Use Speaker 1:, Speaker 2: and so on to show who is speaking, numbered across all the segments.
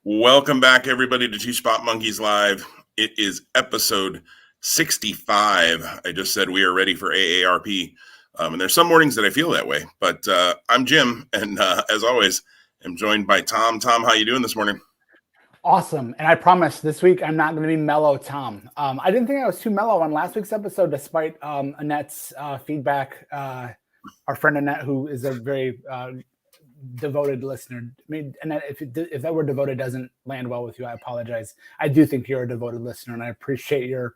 Speaker 1: Welcome back, everybody, to Two Spot Monkeys Live. It is episode 65. I just said we are ready for AARP. And there's some mornings that I feel that way. But I'm Jim, and as always, I'm joined by Tom. Tom, how you doing this morning?
Speaker 2: Awesome. And I promise this week I'm not going to be mellow, Tom. I didn't think I was too mellow on last week's episode, despite Annette's feedback. Our friend Annette, who is a very devoted listener. I mean, Annette, if that word devoted doesn't land well with you, I apologize. I do think you're a devoted listener, and I appreciate your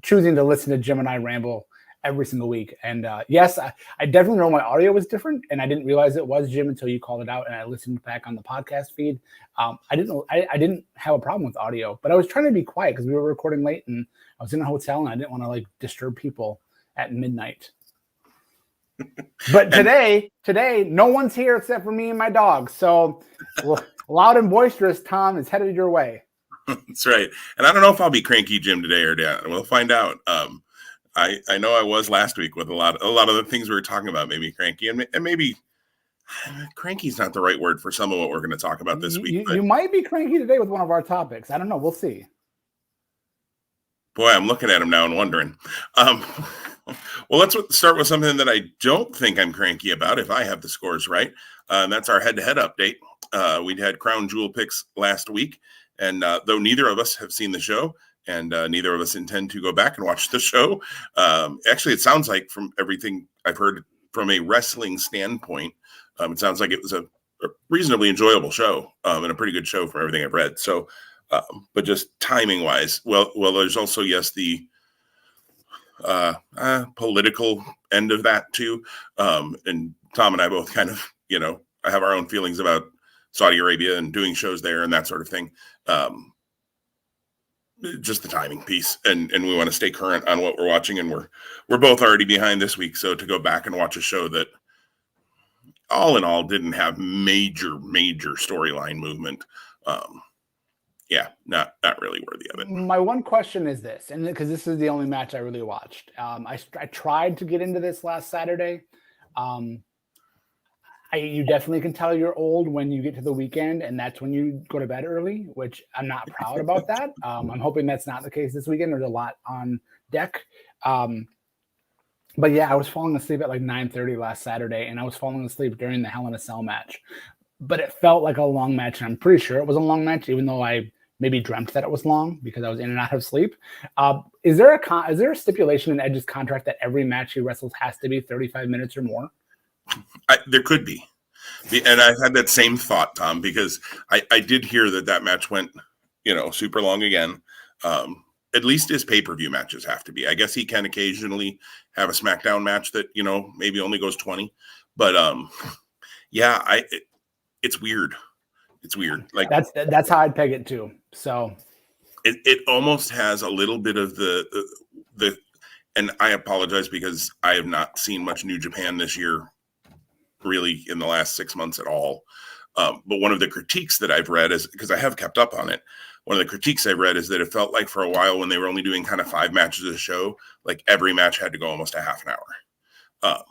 Speaker 2: choosing to listen to Jim and I ramble every single week. And yes, I definitely know my audio was different, and I didn't realize it was, Jim, until you called it out and I listened back on the podcast feed. I didn't have a problem with audio, but I was trying to be quiet because we were recording late and I was in a hotel and I didn't want to disturb people at midnight. But today, no one's here except for me and my dog. So loud and boisterous Tom is headed your way.
Speaker 1: That's right. And I don't know if I'll be cranky Jim today or not. We'll find out. I know I was last week with a lot of the things we were talking about made me cranky, and maybe cranky is not the right word for some of what we're going to talk about this week.
Speaker 2: You might be cranky today with one of our topics. I don't know. We'll see.
Speaker 1: Boy, I'm looking at him now and wondering. Well, let's start with something that I don't think I'm cranky about, if I have the scores right. And that's our head-to-head update. We'd had Crown Jewel picks last week, and though neither of us have seen the show, and neither of us intend to go back and watch the show. Actually, it sounds like, from everything I've heard from a wrestling standpoint, it sounds like it was a reasonably enjoyable show, and a pretty good show from everything I've read. So, but just timing-wise, well, there's also, yes, the political end of that too. And Tom and I both kind of, have our own feelings about Saudi Arabia and doing shows there and that sort of thing. Just the timing piece, and we want to stay current on what we're watching, and we're both already behind this week. So to go back and watch a show that all in all didn't have major storyline movement, not really worthy of it.
Speaker 2: My one question is this, and because this is the only match I really watched. I tried to get into this last Saturday. You definitely can tell you're old when you get to the weekend, and that's when you go to bed early, which I'm not proud about that. I'm hoping that's not the case this weekend. There's a lot on deck. But yeah, I was falling asleep at 9:30 last Saturday, and I was falling asleep during the Hell in a Cell match. But it felt like a long match, and I'm pretty sure it was a long match, even though I maybe dreamt that it was long because I was in and out of sleep. Is there a stipulation in Edge's contract that every match he wrestles has to be 35 minutes or more?
Speaker 1: There could be. And I had that same thought, Tom, because I did hear that match went, super long again. At least his pay-per-view matches have to be. I guess he can occasionally have a SmackDown match that, maybe only goes 20. But, it's weird. It's weird.
Speaker 2: That's how I'd peg it too. So
Speaker 1: it almost has a little bit of the, and I apologize because I have not seen much New Japan this year, really, in the last 6 months at all. But one of the critiques that I've read is, because I have kept up on it, one of the critiques I've read is that it felt like for a while when they were only doing kind of 5 matches a show, like every match had to go almost a half an hour.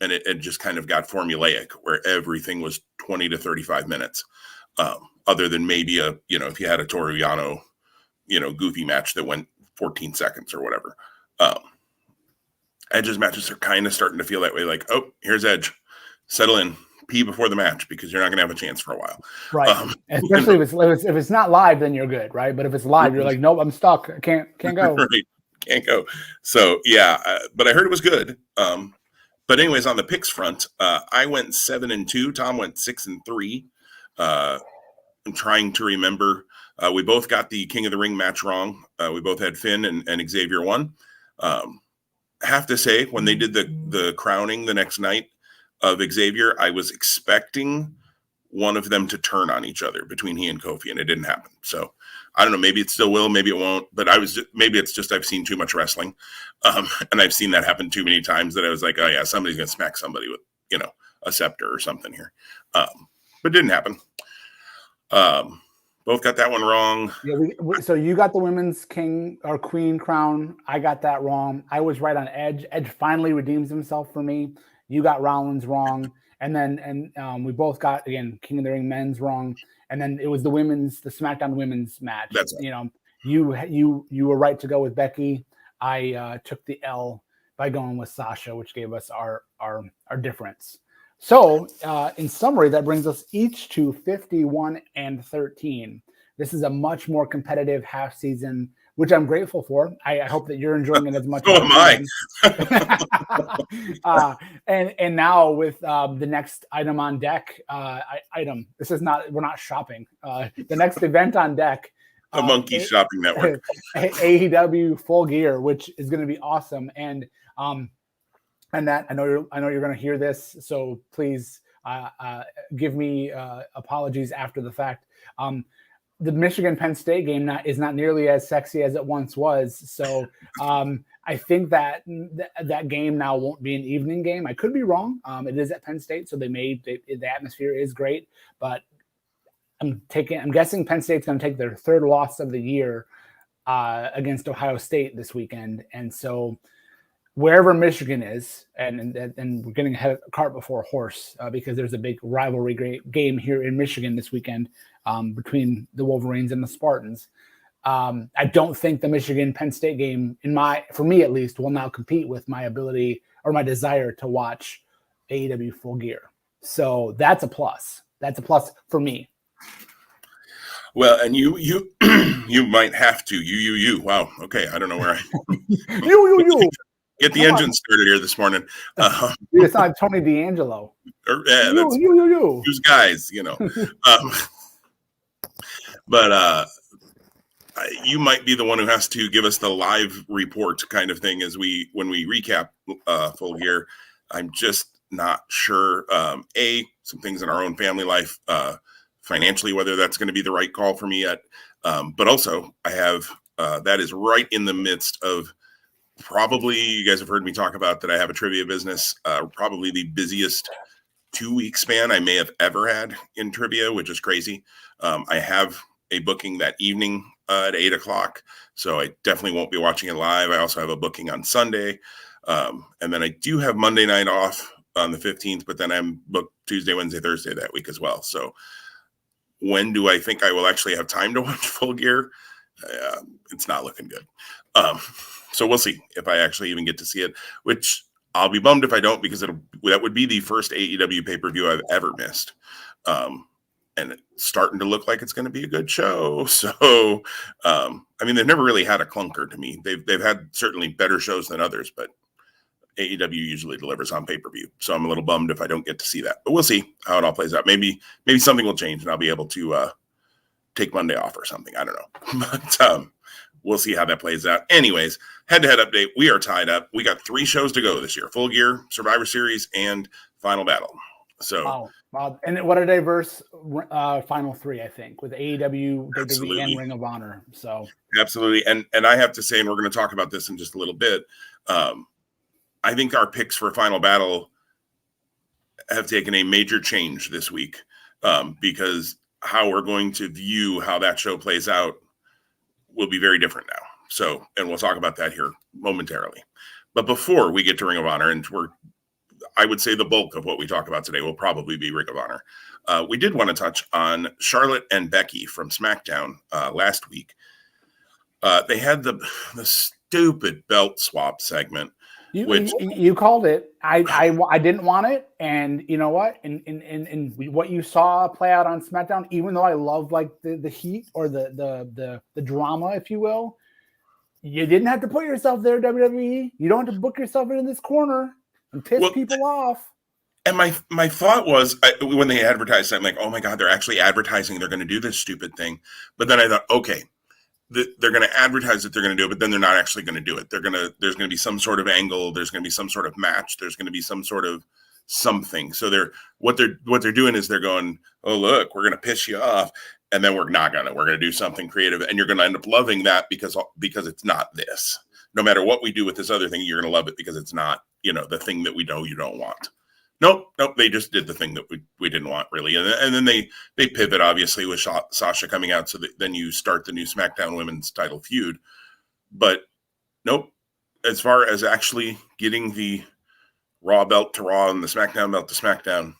Speaker 1: And it just kind of got formulaic where everything was 20 to 35 minutes. Other than maybe if you had a Toru Yano, goofy match that went 14 seconds or whatever. Edge's matches are kind of starting to feel that way. Like, oh, here's Edge. Settle in, pee before the match because you're not going to have a chance for a while.
Speaker 2: Right. Especially if it's not live, then you're good, right? But if it's live, you're like, nope, I'm stuck. I can't go.
Speaker 1: Right. Can't go. So, yeah, but I heard it was good. But anyways, on the picks front, I went 7-2. Tom went 6-3. I'm trying to remember. We both got the King of the Ring match wrong. We both had Finn and Xavier won. Have to say, when they did the crowning the next night of Xavier, I was expecting one of them to turn on each other between he and Kofi, and it didn't happen. So I don't know. Maybe it still will. Maybe it won't. But maybe it's just I've seen too much wrestling, and I've seen that happen too many times that I was like, oh yeah, somebody's gonna smack somebody with a scepter or something here. But it didn't happen. Both got that one wrong.
Speaker 2: Yeah. So you got the women's king or queen crown. I got that wrong. I was right on Edge. Edge finally redeems himself for me. You got Rollins wrong. we both got, again, King of the Ring men's wrong, and then it was the SmackDown women's match.
Speaker 1: That's it.
Speaker 2: You were right to go with Becky. I took the L by going with Sasha, which gave us our difference. So, in summary, that brings us each to 51-13. This is a much more competitive half season, which I'm grateful for. I hope that you're enjoying it as much
Speaker 1: So
Speaker 2: as
Speaker 1: I am.
Speaker 2: And now with the next item on deck, we're not shopping. The next event on deck,
Speaker 1: The Monkey Shopping Network.
Speaker 2: AEW Full Gear, which is going to be awesome. And that I know you're going to hear this, so please give me apologies after the fact. The Michigan Penn State game is not nearly as sexy as it once was. So I think that that game now won't be an evening game. I could be wrong. It is at Penn State, so the atmosphere is great, but I'm guessing Penn State's going to take their third loss of the year against Ohio State this weekend. And so wherever Michigan is, and we're getting ahead of cart before a horse because there's a big rivalry game here in Michigan this weekend between the Wolverines and the Spartans. I don't think the Michigan-Penn State game, for me at least, will now compete with my ability or my desire to watch AEW Full Gear. So that's a plus. That's a plus for me.
Speaker 1: Well, and you you might have to. Wow. Okay. I don't know where I.
Speaker 2: you.
Speaker 1: Get the engine started here this morning.
Speaker 2: It's not Tony D'Angelo.
Speaker 1: That's
Speaker 2: you.
Speaker 1: Those guys, but you might be the one who has to give us the live report kind of thing when we recap Full Gear. I'm just not sure. Some things in our own family life, financially, whether that's going to be the right call for me yet. But also, I have that is right in the midst of. Probably you guys have heard me talk about that I have a trivia business, probably the busiest 2-week span I may have ever had in trivia, which is crazy. I have a booking that evening at 8:00. So I definitely won't be watching it live. I also have a booking on Sunday. And then I do have Monday night off on the 15th, but then I'm booked Tuesday, Wednesday, Thursday that week as well. So when do I think I will actually have time to watch Full Gear? It's not looking good. So we'll see if I actually even get to see it, which I'll be bummed if I don't, because that would be the first AEW pay-per-view I've ever missed. And it's starting to look like it's going to be a good show. So, they've never really had a clunker to me. They've had certainly better shows than others, but AEW usually delivers on pay-per-view. So I'm a little bummed if I don't get to see that, but we'll see how it all plays out. Maybe something will change and I'll be able to take Monday off or something. I don't know. But we'll see how that plays out. Anyways, head-to-head update. We are tied up. We got 3 shows to go this year: Full Gear, Survivor Series, and Final Battle. So,
Speaker 2: wow. And what a diverse final 3, I think, with AEW, WWE, and Ring of Honor. So
Speaker 1: absolutely. And I have to say, and we're going to talk about this in just a little bit, I think our picks for Final Battle have taken a major change this week because how we're going to view how that show plays out will be very different now. So, and we'll talk about that here momentarily. But before we get to Ring of Honor, and I would say the bulk of what we talk about today will probably be Ring of Honor. We did want to touch on Charlotte and Becky from SmackDown last week. They had the stupid belt swap segment.
Speaker 2: You called it. I didn't want it, and you know what? And what you saw play out on SmackDown, even though I love like the heat or the drama, if you will, you didn't have to put yourself there, WWE. You don't have to book yourself into this corner and piss people off.
Speaker 1: And my thought was when they advertised, I'm like, oh my God, they're actually advertising they're going to do this stupid thing. But then I thought, okay, they're going to advertise that they're going to do it, but then they're not actually going to do it. There's going to be some sort of angle. There's going to be some sort of match. There's going to be some sort of something. So what they're doing is they're going, oh, look, we're going to piss you off. And then we're going to do something creative. And you're going to end up loving that because it's not this. No matter what we do with this other thing, you're going to love it because it's not, the thing that we know you don't want. Nope. They just did the thing that we didn't want, really. And then they pivot, obviously, with Sasha coming out. So then you start the new SmackDown Women's title feud. But nope. As far as actually getting the Raw belt to Raw and the SmackDown belt to SmackDown,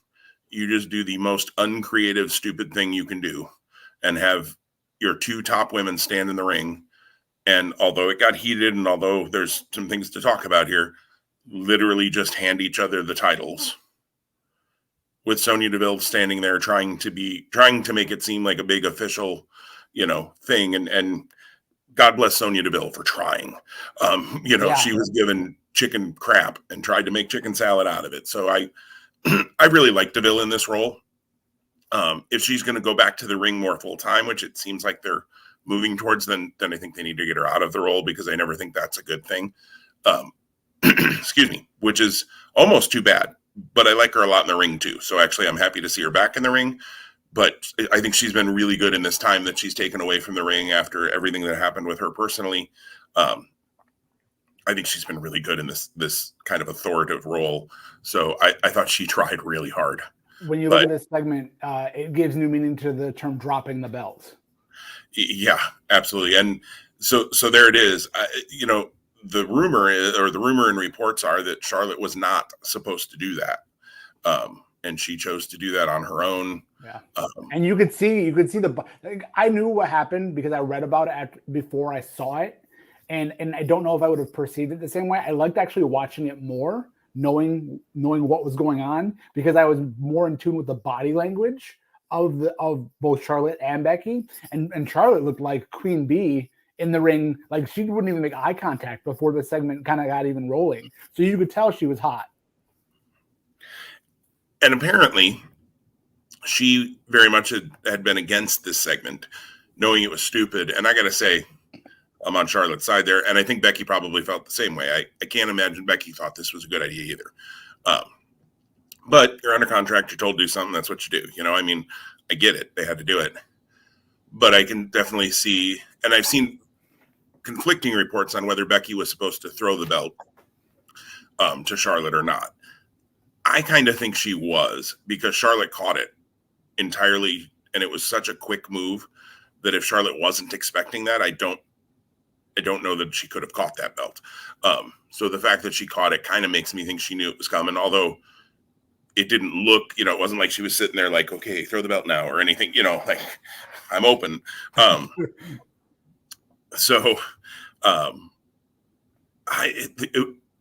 Speaker 1: you just do the most uncreative, stupid thing you can do and have your two top women stand in the ring. And although it got heated and although there's some things to talk about here, literally just hand each other the titles, with Sonya Deville standing there trying to make it seem like a big official, thing. And God bless Sonya Deville for trying. She was given chicken crap and tried to make chicken salad out of it. So I really like Deville in this role. If she's going to go back to the ring more full time, which it seems like they're moving towards, then I think they need to get her out of the role, because I never think that's a good thing. Excuse me, which is almost too bad, but I like her a lot in the ring too. So actually I'm happy to see her back in the ring, but I think she's been really good in this time that she's taken away from the ring after everything that happened with her personally. I think she's been really good in this kind of authoritative role. So I thought she tried really hard.
Speaker 2: When you look at this segment, it gives new meaning to the term dropping the belt.
Speaker 1: Yeah, absolutely. And so there it is. The rumor and reports are that Charlotte was not supposed to do that. And she chose to do that on her own.
Speaker 2: Yeah. And you could see I knew what happened because I read about it before I saw it. And I don't know if I would have perceived it the same way. I liked actually watching it more, knowing what was going on, because I was more in tune with the body language of both Charlotte and Becky. And Charlotte looked like Queen Bee in the ring. Like, she wouldn't even make eye contact before the segment kind of got even rolling. So you could tell she was hot.
Speaker 1: And apparently she very much had been against this segment, knowing it was stupid. And I got to say, I'm on Charlotte's side there. And I think Becky probably felt the same way. I can't imagine Becky thought this was a good idea either. But you're under contract. You're told to do something. That's what you do. I get it. They had to do it. But I can definitely see, and I've seen conflicting reports on whether Becky was supposed to throw the belt to Charlotte or not. I kind of think she was, because Charlotte caught it entirely, and it was such a quick move that if Charlotte wasn't expecting that, I don't know that she could have caught that belt. So the fact that she caught it kind of makes me think she knew it was coming, although it didn't look, it wasn't like she was sitting there like, okay, throw the belt now or anything, like, I'm open.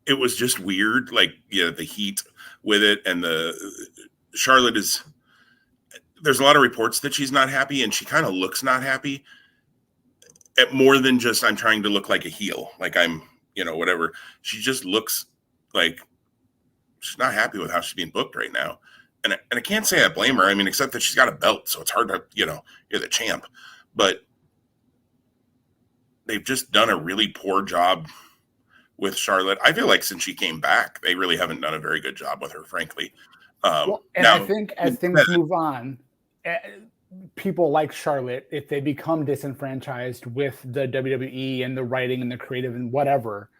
Speaker 1: It was just weird, like, the heat with it, and Charlotte there's a lot of reports that she's not happy, and she kind of looks not happy. At more than just, I'm trying to look like a heel, like I'm, whatever. She just looks like she's not happy with how she's being booked right now. And I can't say I blame her. I mean, except that she's got a belt, so it's hard to, you're the champ. But they've just done a really poor job with Charlotte. I feel like since she came back, they really haven't done a very good job with her, frankly.
Speaker 2: I think as things move on, people like Charlotte, if they become disenfranchised with the WWE and the writing and the creative and whatever,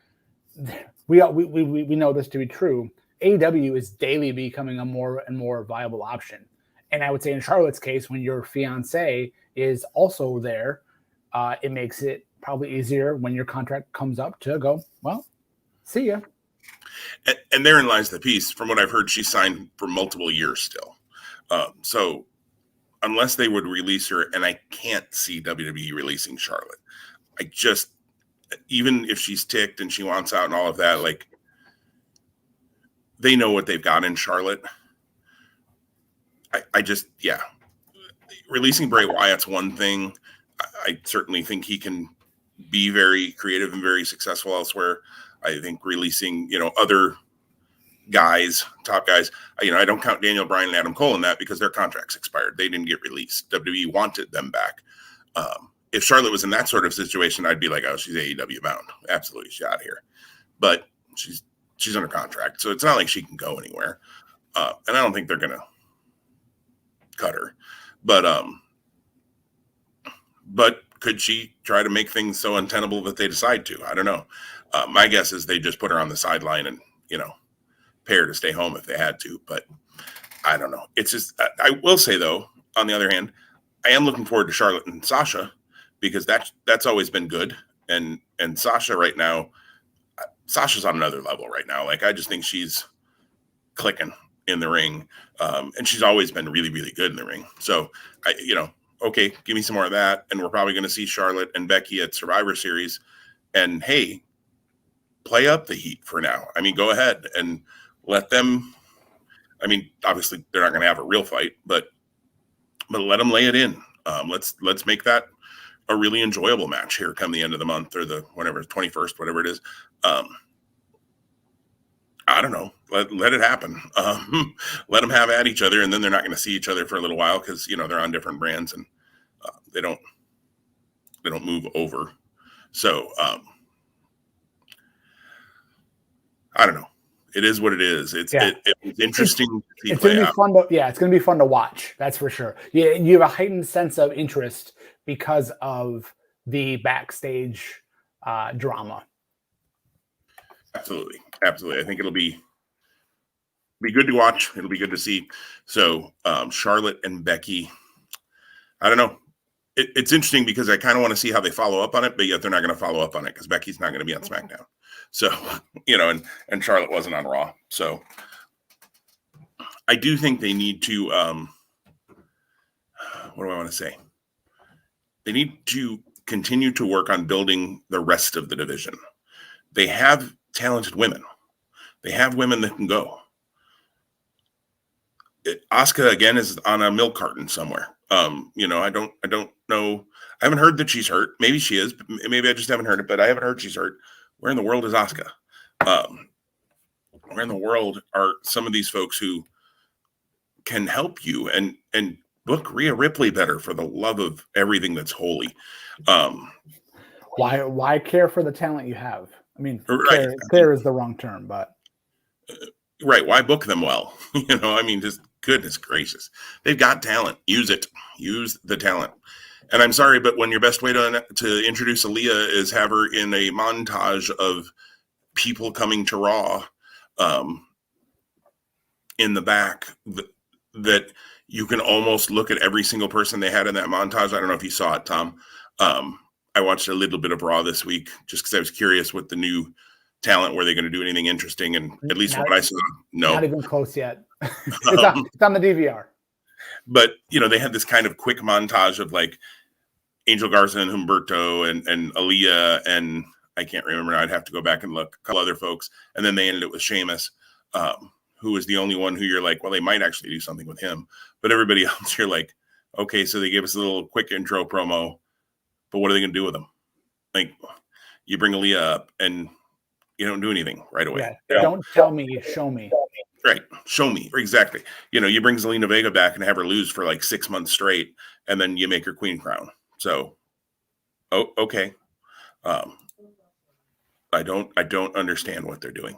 Speaker 2: we know this to be true. AEW is daily becoming a more and more viable option. And I would say in Charlotte's case, when your fiance is also there, it makes it probably easier when your contract comes up to go, well, see ya.
Speaker 1: And therein lies the piece. From what I've heard, she's signed for multiple years still. So unless they would release her, and I can't see WWE releasing Charlotte. Even if she's ticked and she wants out and all of that, like, they know what they've got in Charlotte. Releasing Bray Wyatt's one thing. I certainly think he can be very creative and very successful elsewhere. I think releasing, other guys, top guys, I don't count Daniel Bryan and Adam Cole in that because their contracts expired. They didn't get released. WWE wanted them back. If Charlotte was in that sort of situation, I'd be like, oh, she's AEW bound. Absolutely, she's out of here. But she's under contract, so it's not like she can go anywhere. And I don't think they're going to cut her. But could she try to make things so untenable that they decide to? I don't know. My guess is they just put her on the sideline and, pay her to stay home if they had to. But I don't know. It's just, I will say, though, on the other hand, I am looking forward to Charlotte and Sasha, because that's always been good. And Sasha right now, Sasha's on another level right now. Like, I just think she's clicking, in the ring. And she's always been really, really good in the ring. So okay, give me some more of that. And we're probably going to see Charlotte and Becky at Survivor Series. And hey, play up the heat for now. I mean, go ahead and let them. I mean, obviously they're not going to have a real fight, but let them lay it in. Let's make that a really enjoyable match here come the end of the month or the whatever 21st, whatever it is. I don't know. Let it happen. Let them have at each other, and then they're not going to see each other for a little while because they're on different brands and they don't move over. So I don't know. It is what it is. It's interesting.
Speaker 2: It's going to be fun. It's going to be fun to watch. That's for sure. Yeah, you have a heightened sense of interest because of the backstage drama.
Speaker 1: Absolutely. I think it'll be good to watch. It'll be good to see. So Charlotte and Becky, I don't know. It's interesting because I kind of want to see how they follow up on it, but yet they're not going to follow up on it because Becky's not going to be on SmackDown. So, and Charlotte wasn't on Raw. So I do think they need to, what do I want to say? They need to continue to work on building the rest of the division. They have talented women. They have women that can go. Asuka again is on a milk carton somewhere. I don't know. I haven't heard that she's hurt. Maybe she is. Maybe I just haven't heard it, but I haven't heard she's hurt. Where in the world is Asuka? Where in the world are some of these folks who can help you and book Rhea Ripley better for the love of everything that's holy?
Speaker 2: Why care for the talent you have? I mean,
Speaker 1: right.
Speaker 2: care is the wrong term, but
Speaker 1: right. Why book them well? I mean, just goodness gracious, they've got talent. Use it. Use the talent. And I'm sorry, but when your best way to introduce Aaliyah is have her in a montage of people coming to Raw in the back, that you can almost look at every single person they had in that montage. I don't know if you saw it, Tom. I watched a little bit of Raw this week just because I was curious with the new talent. Were they going to do anything interesting? And at least what I saw, no.
Speaker 2: Not even close yet. It's on the DVR.
Speaker 1: But, they had this kind of quick montage of like Angel Garza and Humberto and Aaliyah and I can't remember. I'd have to go back and look. A couple other folks. And then they ended it with Sheamus, who was the only one who you're like, well, they might actually do something with him. But everybody else, you're like, okay, so they gave us a little quick intro promo, but what are they going to do with them? Like, you bring Aaliyah up and you don't do anything right away.
Speaker 2: Yeah. Don't tell me, show me.
Speaker 1: Right. Show me. Exactly. You bring Zelina Vega back and have her lose for like 6 months straight, and then you make her queen crown. So, okay. I don't understand what they're doing.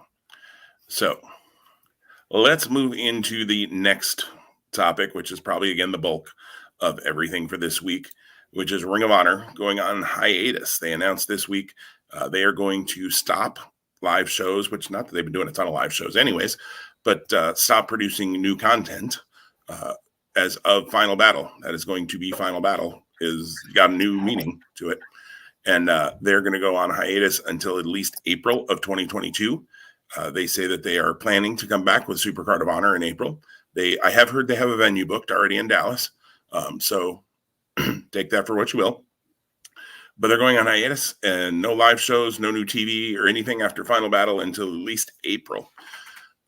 Speaker 1: So let's move into the next topic, which is probably, again, the bulk of everything for this week, which is Ring of Honor going on hiatus. They announced this week they are going to stop live shows, which not that they've been doing a ton of live shows anyways, but stop producing new content as of Final Battle. That is going to be Final Battle, is got a new meaning to it. And they're going to go on hiatus until at least April of 2022. They say that they are planning to come back with Supercard of Honor in April. I have heard they have a venue booked already in Dallas. So take that for what you will. But they're going on hiatus and no live shows, no new TV or anything after Final Battle until at least April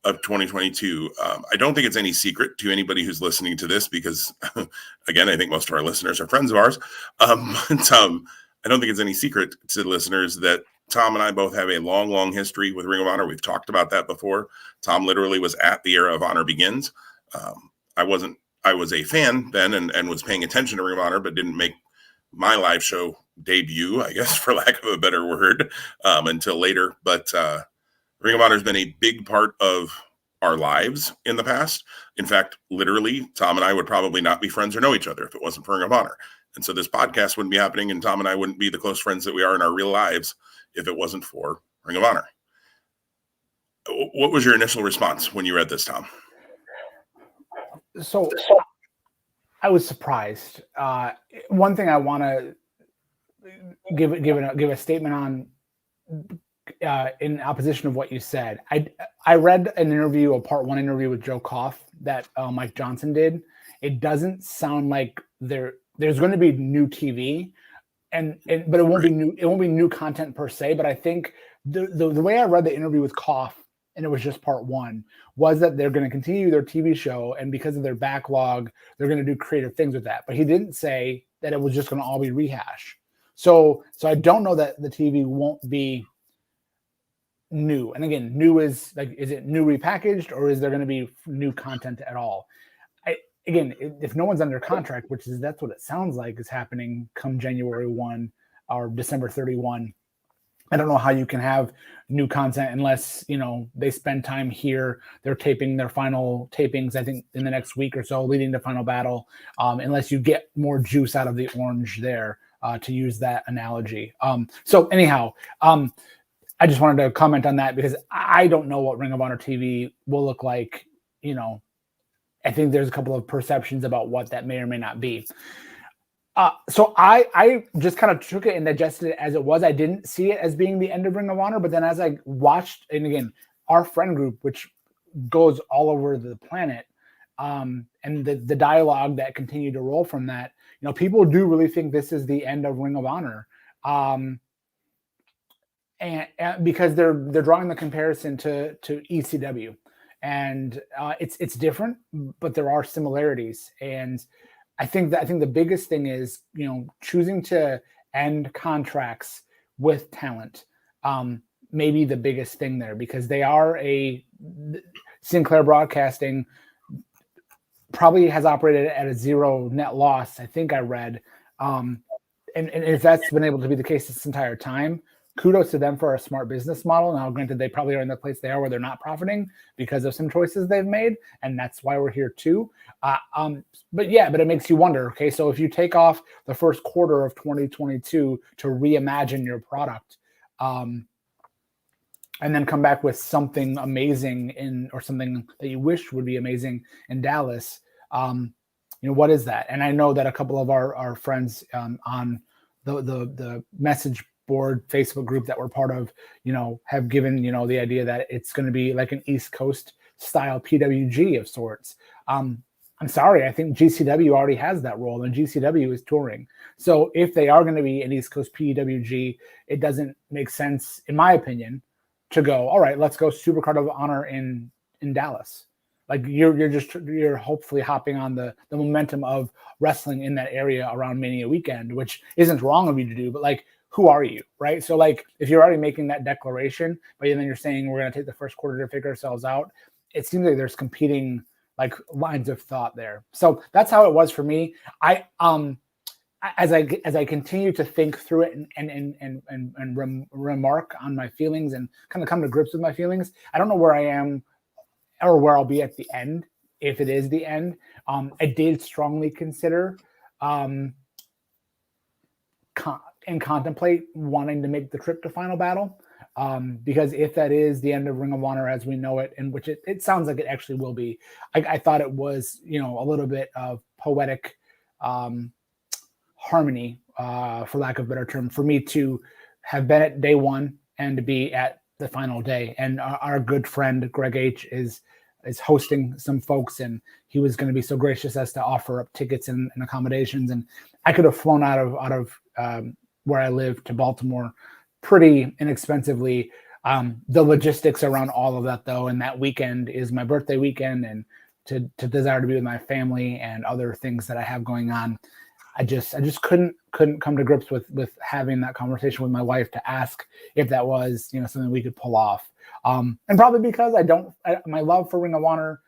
Speaker 1: of 2022. I don't think it's any secret to anybody who's listening to this because, again, I think most of our listeners are friends of ours. But I don't think it's any secret to listeners that Tom and I both have a long, long history with Ring of Honor. We've talked about that before. Tom literally was at the era of Honor Begins. I was a fan then and was paying attention to Ring of Honor, but didn't make my live show debut, I guess, for lack of a better word, until later. But Ring of Honor has been a big part of our lives in the past. In fact, literally, Tom and I would probably not be friends or know each other if it wasn't for Ring of Honor. And so this podcast wouldn't be happening, and Tom and I wouldn't be the close friends that we are in our real lives if it wasn't for Ring of Honor. What was your initial response when you read this, Tom?
Speaker 2: So I was surprised. One thing I want to give a statement on. in opposition of what you said. I read an interview, a part 1 interview with Joe Koff that Mike Johnson did. It doesn't sound like there's going to be new TV, but it won't be new. It won't be new content per se. But I think the way I read the interview with Koff, and it was just part 1, was that they're going to continue their TV show, and because of their backlog, they're going to do creative things with that. But he didn't say that it was just going to all be rehash. So I don't know that the TV won't be new. And again, new is like, is it new repackaged, or is there going to be new content at all? Again, if no one's under contract, that's what it sounds like is happening come January 1 or December 31. I don't know how you can have new content unless, they spend time here. They're taping their final tapings, I think, in the next week or so, leading to Final Battle, unless you get more juice out of the orange there, to use that analogy. So anyhow, I just wanted to comment on that because I don't know what Ring of Honor TV will look like. I think there's a couple of perceptions about what that may or may not be. So I just kind of took it and digested it as it was. I didn't see it as being the end of Ring of Honor, but then as I watched, and again, our friend group, which goes all over the planet, and the dialogue that continued to roll from that, people do really think this is the end of Ring of Honor. And because they're drawing the comparison to ECW, and it's different, but there are similarities. And I think the biggest thing is choosing to end contracts with talent. Maybe the biggest thing there, because they are Sinclair Broadcasting probably has operated at a 0 net loss. I think I read, and if that's been able to be the case this entire time, kudos to them for a smart business model. Now, granted, they probably are in the place they are where they're not profiting because of some choices they've made, and that's why we're here too. But it makes you wonder, okay, so if you take off the first quarter of 2022 to reimagine your product, and then come back with something amazing or something that you wish would be amazing in Dallas, what is that? And I know that a couple of our friends on the message board Facebook group that we're part of, have given, the idea that it's going to be like an East Coast style PWG of sorts. I'm sorry, I think GCW already has that role, and GCW is touring. So if they are going to be an East Coast PWG, it doesn't make sense, in my opinion, to go, all right, let's go Supercard of Honor in Dallas. Like you're hopefully hopping on the momentum of wrestling in that area around Mania weekend, which isn't wrong of you to do, but like, who are you, right? So like, if you're already making that declaration, but then you're saying we're going to take the first quarter to figure ourselves out, it seems like there's competing like lines of thought there. So that's how it was for me. As I continue to think through it and remark on my feelings and kind of come to grips with my feelings, I don't know where I am or where I'll be at the end, if it is the end. I did strongly consider and contemplate wanting to make the trip to Final Battle, because if that is the end of Ring of Honor as we know it, and which it sounds like it actually will be, I thought it was a little bit of poetic harmony, for lack of a better term, for me to have been at day 1 and to be at the final day. And our good friend Greg H is hosting some folks, and he was going to be so gracious as to offer up tickets and accommodations, and I could have flown out of where I live to Baltimore pretty inexpensively. The logistics around all of that, though, and that weekend is my birthday weekend, and to desire to be with my family and other things that I have going on, I just couldn't come to grips with having that conversation with my wife to ask if that was something we could pull off. And probably because my love for Ring of Honor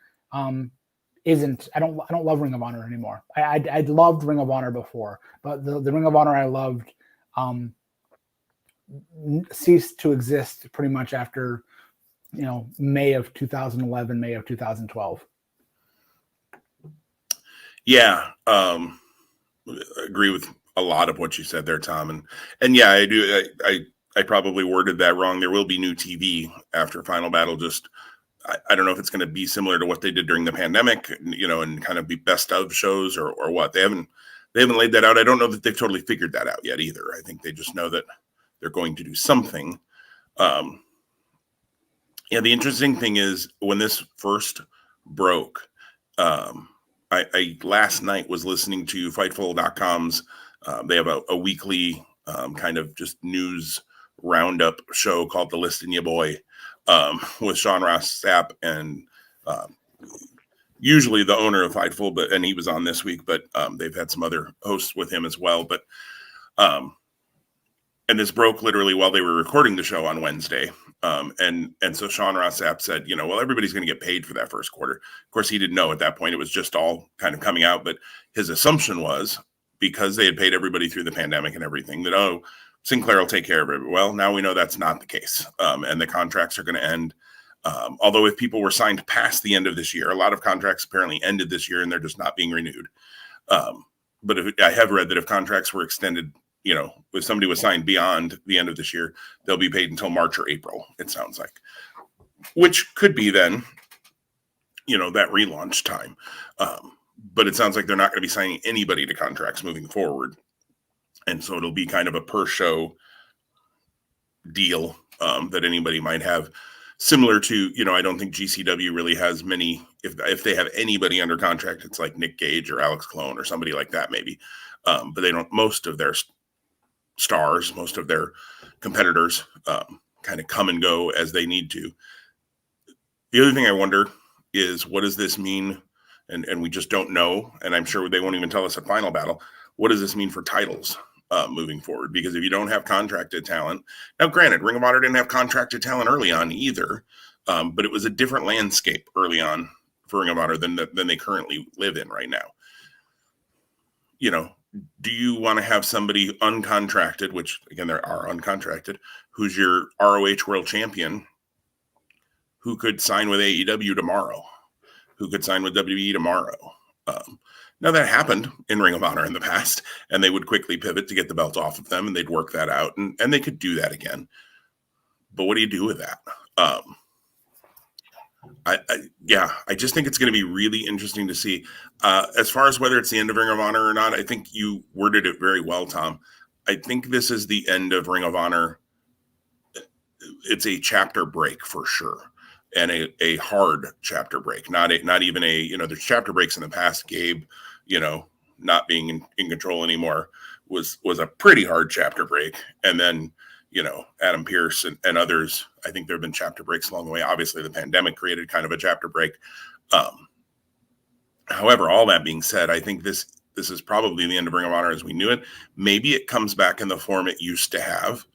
Speaker 2: isn't. I don't love Ring of Honor anymore. I loved Ring of Honor before, but the Ring of Honor I loved ceased to exist pretty much after May of 2011, May of 2012.
Speaker 1: Yeah, agree with a lot of what you said there, Tom, and yeah, I do. I probably worded that wrong. There will be new TV after Final Battle. Just I don't know if it's going to be similar to what they did during the pandemic, and kind of be best of shows or what. They haven't laid that out. I don't know that they've totally figured that out yet either. I think they just know that they're going to do something. Yeah, the interesting thing is when this first broke, I last night was listening to Fightful.com's. They have a weekly kind of just news roundup show called The List and Ya Boy with Sean Ross Sapp and usually the owner of Fightful, and he was on this week, but they've had some other hosts with him as well. But and this broke literally while they were recording the show on Wednesday. And so Sean Ross Sapp said, well, everybody's going to get paid for that first quarter. Of course, he didn't know at that point. It was just all kind of coming out. But his assumption was because they had paid everybody through the pandemic and everything that, Sinclair will take care of it. Well, now we know that's not the case. And the contracts are going to end. Although if people were signed past the end of this year, a lot of contracts apparently ended this year and they're just not being renewed. But I have read that if contracts were extended, if somebody was signed beyond the end of this year, they'll be paid until March or April, it sounds like, which could be then, that relaunch time. But it sounds like they're not going to be signing anybody to contracts moving forward. And so it'll be kind of a per show deal that anybody might have. Similar to, I don't think GCW really has many, if they have anybody under contract, it's like Nick Gage or Alex Clone or somebody like that maybe. But they don't, most of their stars, most of their competitors kind of come and go as they need to. The other thing I wonder is what does this mean? And we just don't know. And I'm sure they won't even tell us at Final Battle. What does this mean for titles moving forward? Because if you don't have contracted talent, now granted, Ring of Honor didn't have contracted talent early on either, but it was a different landscape early on for Ring of Honor than they currently live in right now. Do you want to have somebody uncontracted, which again, there are uncontracted, who's your ROH world champion, who could sign with AEW tomorrow, who could sign with WWE tomorrow? Now that happened in Ring of Honor in the past, and they would quickly pivot to get the belt off of them, and they'd work that out, and they could do that again. But what do you do with that? I just think it's going to be really interesting to see. As far as whether it's the end of Ring of Honor or not, I think you worded it very well, Tom. I think this is the end of Ring of Honor. It's a chapter break for sure, and a hard chapter break. Not even there's chapter breaks in the past. Gabe, not being in control anymore was a pretty hard chapter break, and then Adam Pearce and others, I think there have been chapter breaks along the way. Obviously, the pandemic created kind of a chapter break. However, all that being said, I think this is probably the end of Ring of Honor as we knew it. Maybe it comes back in the form it used to have,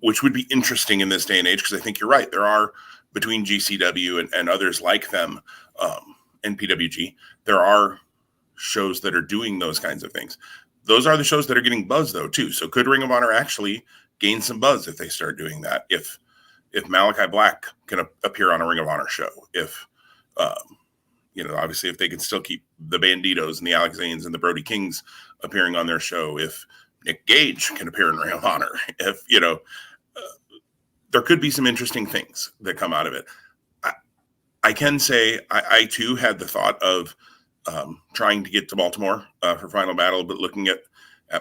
Speaker 1: which would be interesting in this day and age, because I think you're right. There are, between GCW and others like them, and PWG, there are shows that are doing those kinds of things. Those are the shows that are getting buzz, though, too. So could Ring of Honor actually gain some buzz if they start doing that? If Malachi Black can appear on a Ring of Honor show, if obviously if they can still keep the Banditos and the Alex Zanes and the Brody Kings appearing on their show, if Nick Gage can appear in Ring of Honor, if there could be some interesting things that come out of it. I can say I too had the thought of trying to get to Baltimore for Final Battle, but looking at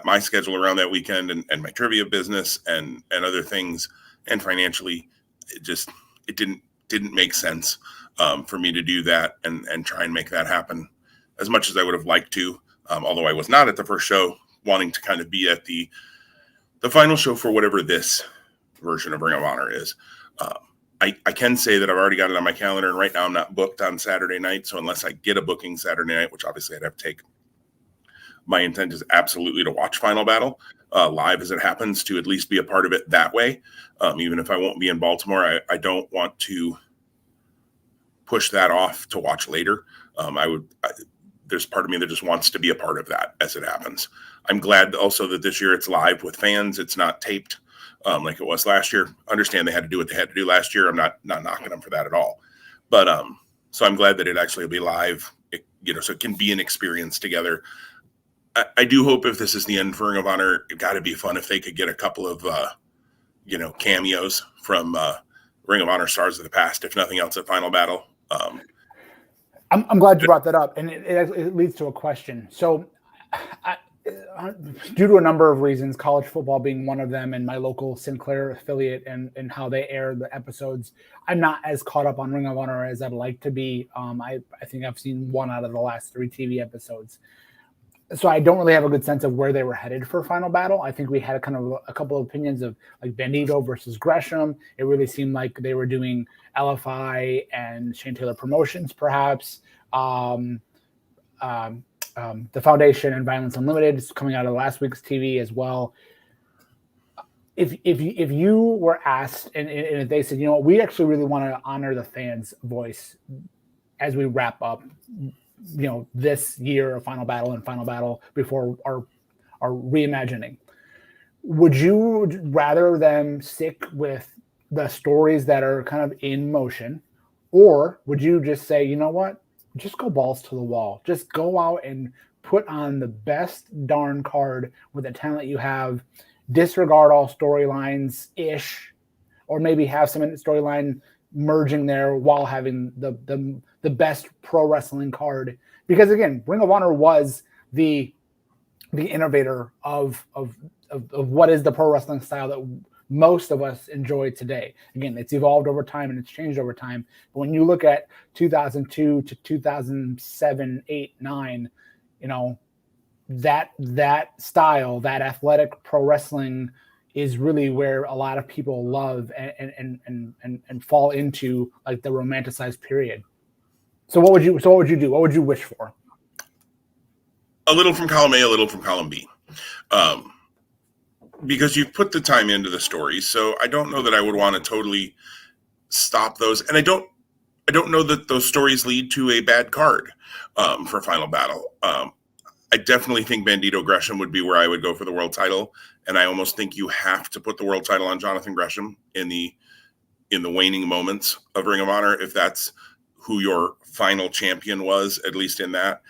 Speaker 1: my schedule around that weekend and my trivia business and other things, and financially, it didn't make sense for me to do that and try and make that happen as much as I would have liked to. Although I was not at the first show, wanting to kind of be at the final show for whatever this version of Ring of Honor is. I can say that I've already got it on my calendar, and right now I'm not booked on Saturday night. So unless I get a booking Saturday night, which obviously I'd have to take, my intent is absolutely to watch Final Battle live as it happens, to at least be a part of it that way. Even if I won't be in Baltimore, I don't want to push that off to watch later. There's part of me that just wants to be a part of that as it happens. I'm glad also that this year it's live with fans. It's not taped like it was last year. Understand they had to do what they had to do last year. I'm not knocking them for that at all. But so I'm glad that it actually will be live, so it can be an experience together. I do hope if this is the end for Ring of Honor, it got to be fun if they could get a couple of, cameos from Ring of Honor stars of the past, if nothing else at Final Battle.
Speaker 2: I'm glad you brought that up, and it leads to a question. So due to a number of reasons, college football being one of them, and my local Sinclair affiliate and how they air the episodes, I'm not as caught up on Ring of Honor as I'd like to be. I think I've seen one out of the last 3 TV episodes. So I don't really have a good sense of where they were headed for Final Battle. I think we had a couple of opinions of like Bandito versus Gresham. It really seemed like they were doing LFI and Shane Taylor Promotions, perhaps. The Foundation and Violence Unlimited is coming out of last week's TV as well. If you were asked and if they said, you know what, we actually really want to honor the fans' voice as we wrap up, you know, this year of Final Battle before our reimagining, would you rather them stick with the stories that are kind of in motion, or would you just say, you know what, just go balls to the wall, just go out and put on the best darn card with the talent you have, disregard all storylines ish, or maybe have some storyline merging there while having the best pro wrestling card? Because again, Ring of Honor was the innovator of what is the pro wrestling style that most of us enjoy today. Again, it's evolved over time and it's changed over time. But when you look at 2002 to 2007, 8, 9, you know, that style, that athletic pro wrestling is really where a lot of people love and fall into, like, the romanticized period. So what would you do? What would you wish for?
Speaker 1: A little from column A, a little from column B. Because you've put the time into the story. So I don't know that I would want to totally stop those. And I don't know that those stories lead to a bad card for Final Battle. I definitely think Bandito Gresham would be where I would go for the world title. And I almost think you have to put the world title on Jonathan Gresham in the waning moments of Ring of Honor, if that's who your final champion was, at least in that.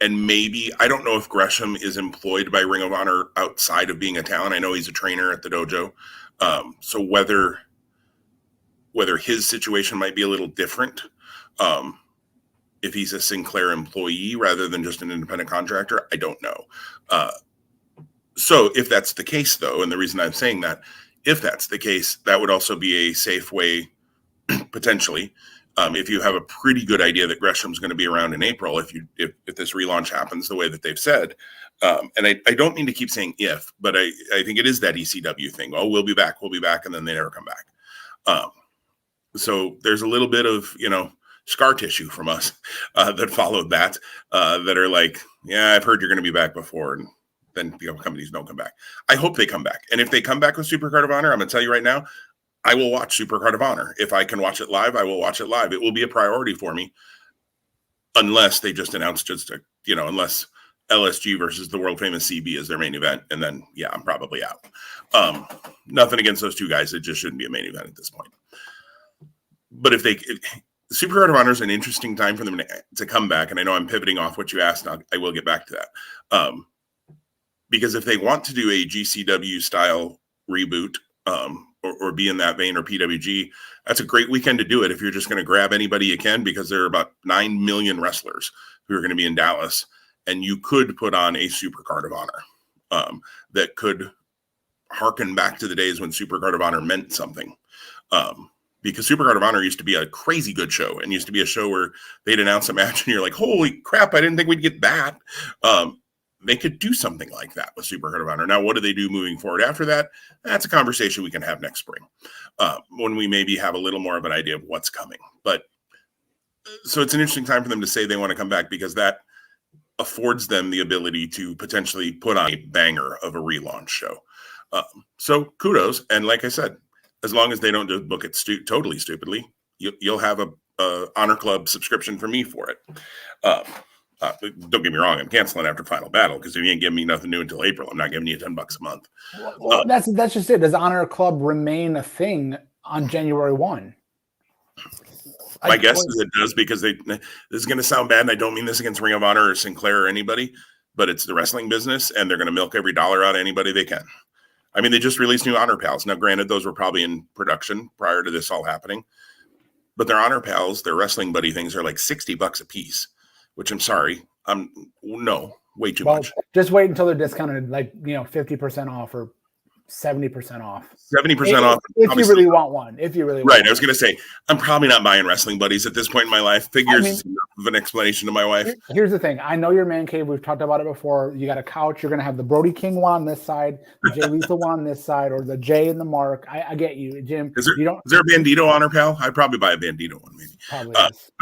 Speaker 1: And maybe, I don't know if Gresham is employed by Ring of Honor outside of being a talent. I know he's a trainer at the dojo. So whether his situation might be a little different, if he's a Sinclair employee rather than just an independent contractor, I don't know. So if that's the case, though, and the reason I'm saying that, if that's the case, that would also be a safe way, potentially, if you have a pretty good idea that Gresham's going to be around in April, if this relaunch happens the way that they've said. And I don't mean to keep saying if, but I think it is that ECW thing. Oh, we'll be back, and then they never come back. So there's a little bit of, you know, scar tissue from us that followed that are like, yeah, I've heard you're going to be back before, and then the companies don't come back. I hope they come back. And if they come back with Supercard of Honor, I'm going to tell you right now, I will watch Supercard of Honor. If I can watch it live, I will watch it live. It will be a priority for me, unless they just announce unless LSG versus the world famous CB is their main event. And then, yeah, I'm probably out. Nothing against those two guys. It just shouldn't be a main event at this point. But if Supercard of Honor is an interesting time for them to come back. And I know I'm pivoting off what you asked. I will get back to that. Because if they want to do a GCW style reboot, or be in that vein, or PWG, that's a great weekend to do it if you're just going to grab anybody you can, because there are about 9 million wrestlers who are going to be in Dallas, and you could put on a Supercard of Honor that could harken back to the days when Supercard of Honor meant something. Because Supercard of Honor used to be a crazy good show, and used to be a show where they'd announce a match and you're like, holy crap, I didn't think we'd get that. They could do something like that with Supercard of Honor. Now, what do they do moving forward after that? That's a conversation we can have next spring, when we maybe have a little more of an idea of what's coming. But so it's an interesting time for them to say they want to come back, because that affords them the ability to potentially put on a banger of a relaunch show. So kudos. And like I said, as long as they don't just book it totally stupidly, you'll have a Honor Club subscription for me for it. Don't get me wrong, I'm canceling after Final Battle, because if you ain't giving me nothing new until April, I'm not giving you $10 a month.
Speaker 2: Well, that's just it. Does Honor Club remain a thing on January 1?
Speaker 1: My guess is it does, because this is going to sound bad, and I don't mean this against Ring of Honor or Sinclair or anybody, but it's the wrestling business, and they're going to milk every dollar out of anybody they can. I mean, they just released new Honor Pals. Now, granted, those were probably in production prior to this all happening, but their Honor Pals, their wrestling buddy things, are like $60 a piece. Which, I'm sorry, no, Way too
Speaker 2: Well,
Speaker 1: much.
Speaker 2: just wait until they're discounted, like 50% off or 70% off.
Speaker 1: 70% off.
Speaker 2: If you really want one. If you really want
Speaker 1: Right. I was going to say, I'm probably not buying Wrestling Buddies at this point in my life. Figures is enough of an explanation to my wife.
Speaker 2: Here's the thing. I know your man cave. We've talked about it before. You got a couch. You're going to have the Brody King one on this side, the Jay Lethal one on this side, or the Jay and the Mark. I get you, Jim.
Speaker 1: Is there a Bandito on her, pal? I'd probably buy a Bandito one, maybe.
Speaker 2: Probably is.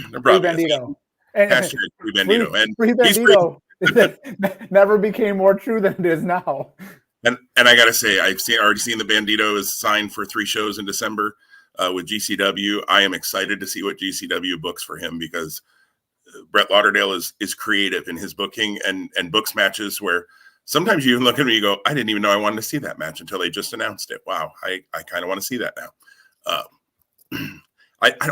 Speaker 1: There probably
Speaker 2: Free Bandito.
Speaker 1: Hashtag free Bandito.
Speaker 2: Free Bandito never became more true than it is now.
Speaker 1: And I gotta say, I've already seen the Bandito is signed for 3 shows in December with GCW. I am excited to see what GCW books for him, because Brett Lauderdale is creative in his booking and books matches where sometimes you look at me and you go, I didn't even know I wanted to see that match until they just announced it. Wow, I kind of want to see that now.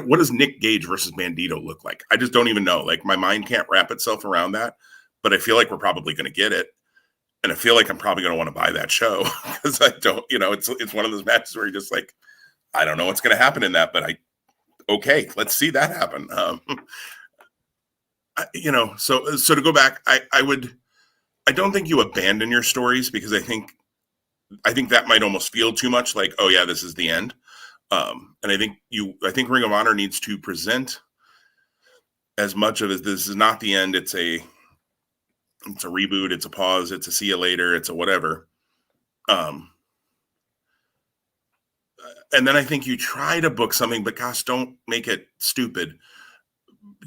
Speaker 1: What does Nick Gage versus Bandito look like? I just don't even know. Like, my mind can't wrap itself around that, but I feel like we're probably going to get it. And I feel like I'm probably going to want to buy that show because I don't, it's one of those matches where you're just like, I don't know what's going to happen in that, but okay, let's see that happen. So to go back, I don't think you abandon your stories, because I think that might almost feel too much like, oh yeah, this is the end. And I think Ring of Honor needs to present as much of it. This is not the end. It's a reboot. It's a pause. It's a see you later. It's a whatever. And then I think you try to book something, but gosh, don't make it stupid.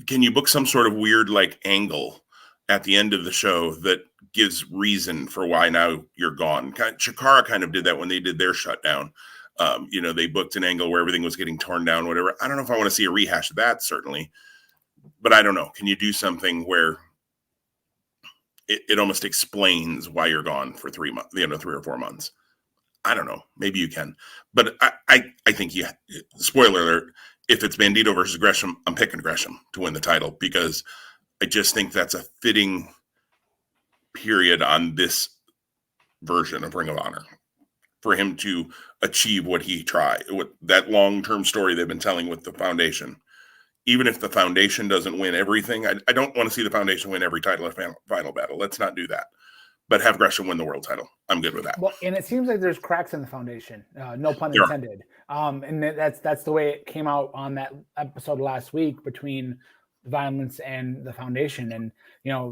Speaker 1: Can you book some sort of weird angle at the end of the show that gives reason for why now you're gone? Chikara kind of did that when they did their shutdown. They booked an angle where everything was getting torn down, whatever. I don't know if I want to see a rehash of that, certainly. But I don't know. Can you do something where it almost explains why you're gone for 3 months, 3 or 4 months? I don't know. Maybe you can. But I think spoiler alert, if it's Bandito versus Gresham, I'm picking Gresham to win the title, because I just think that's a fitting period on this version of Ring of Honor for him to achieve what he tried, with that long-term story they've been telling with the Foundation. Even if the Foundation doesn't win everything, I don't want to see the Foundation win every title at Final Battle. Let's not do that. But have Gresham win the world title. I'm good with that.
Speaker 2: Well, and it seems like there's cracks in the Foundation. No pun intended. And that's the way it came out on that episode last week between Violence and the Foundation. And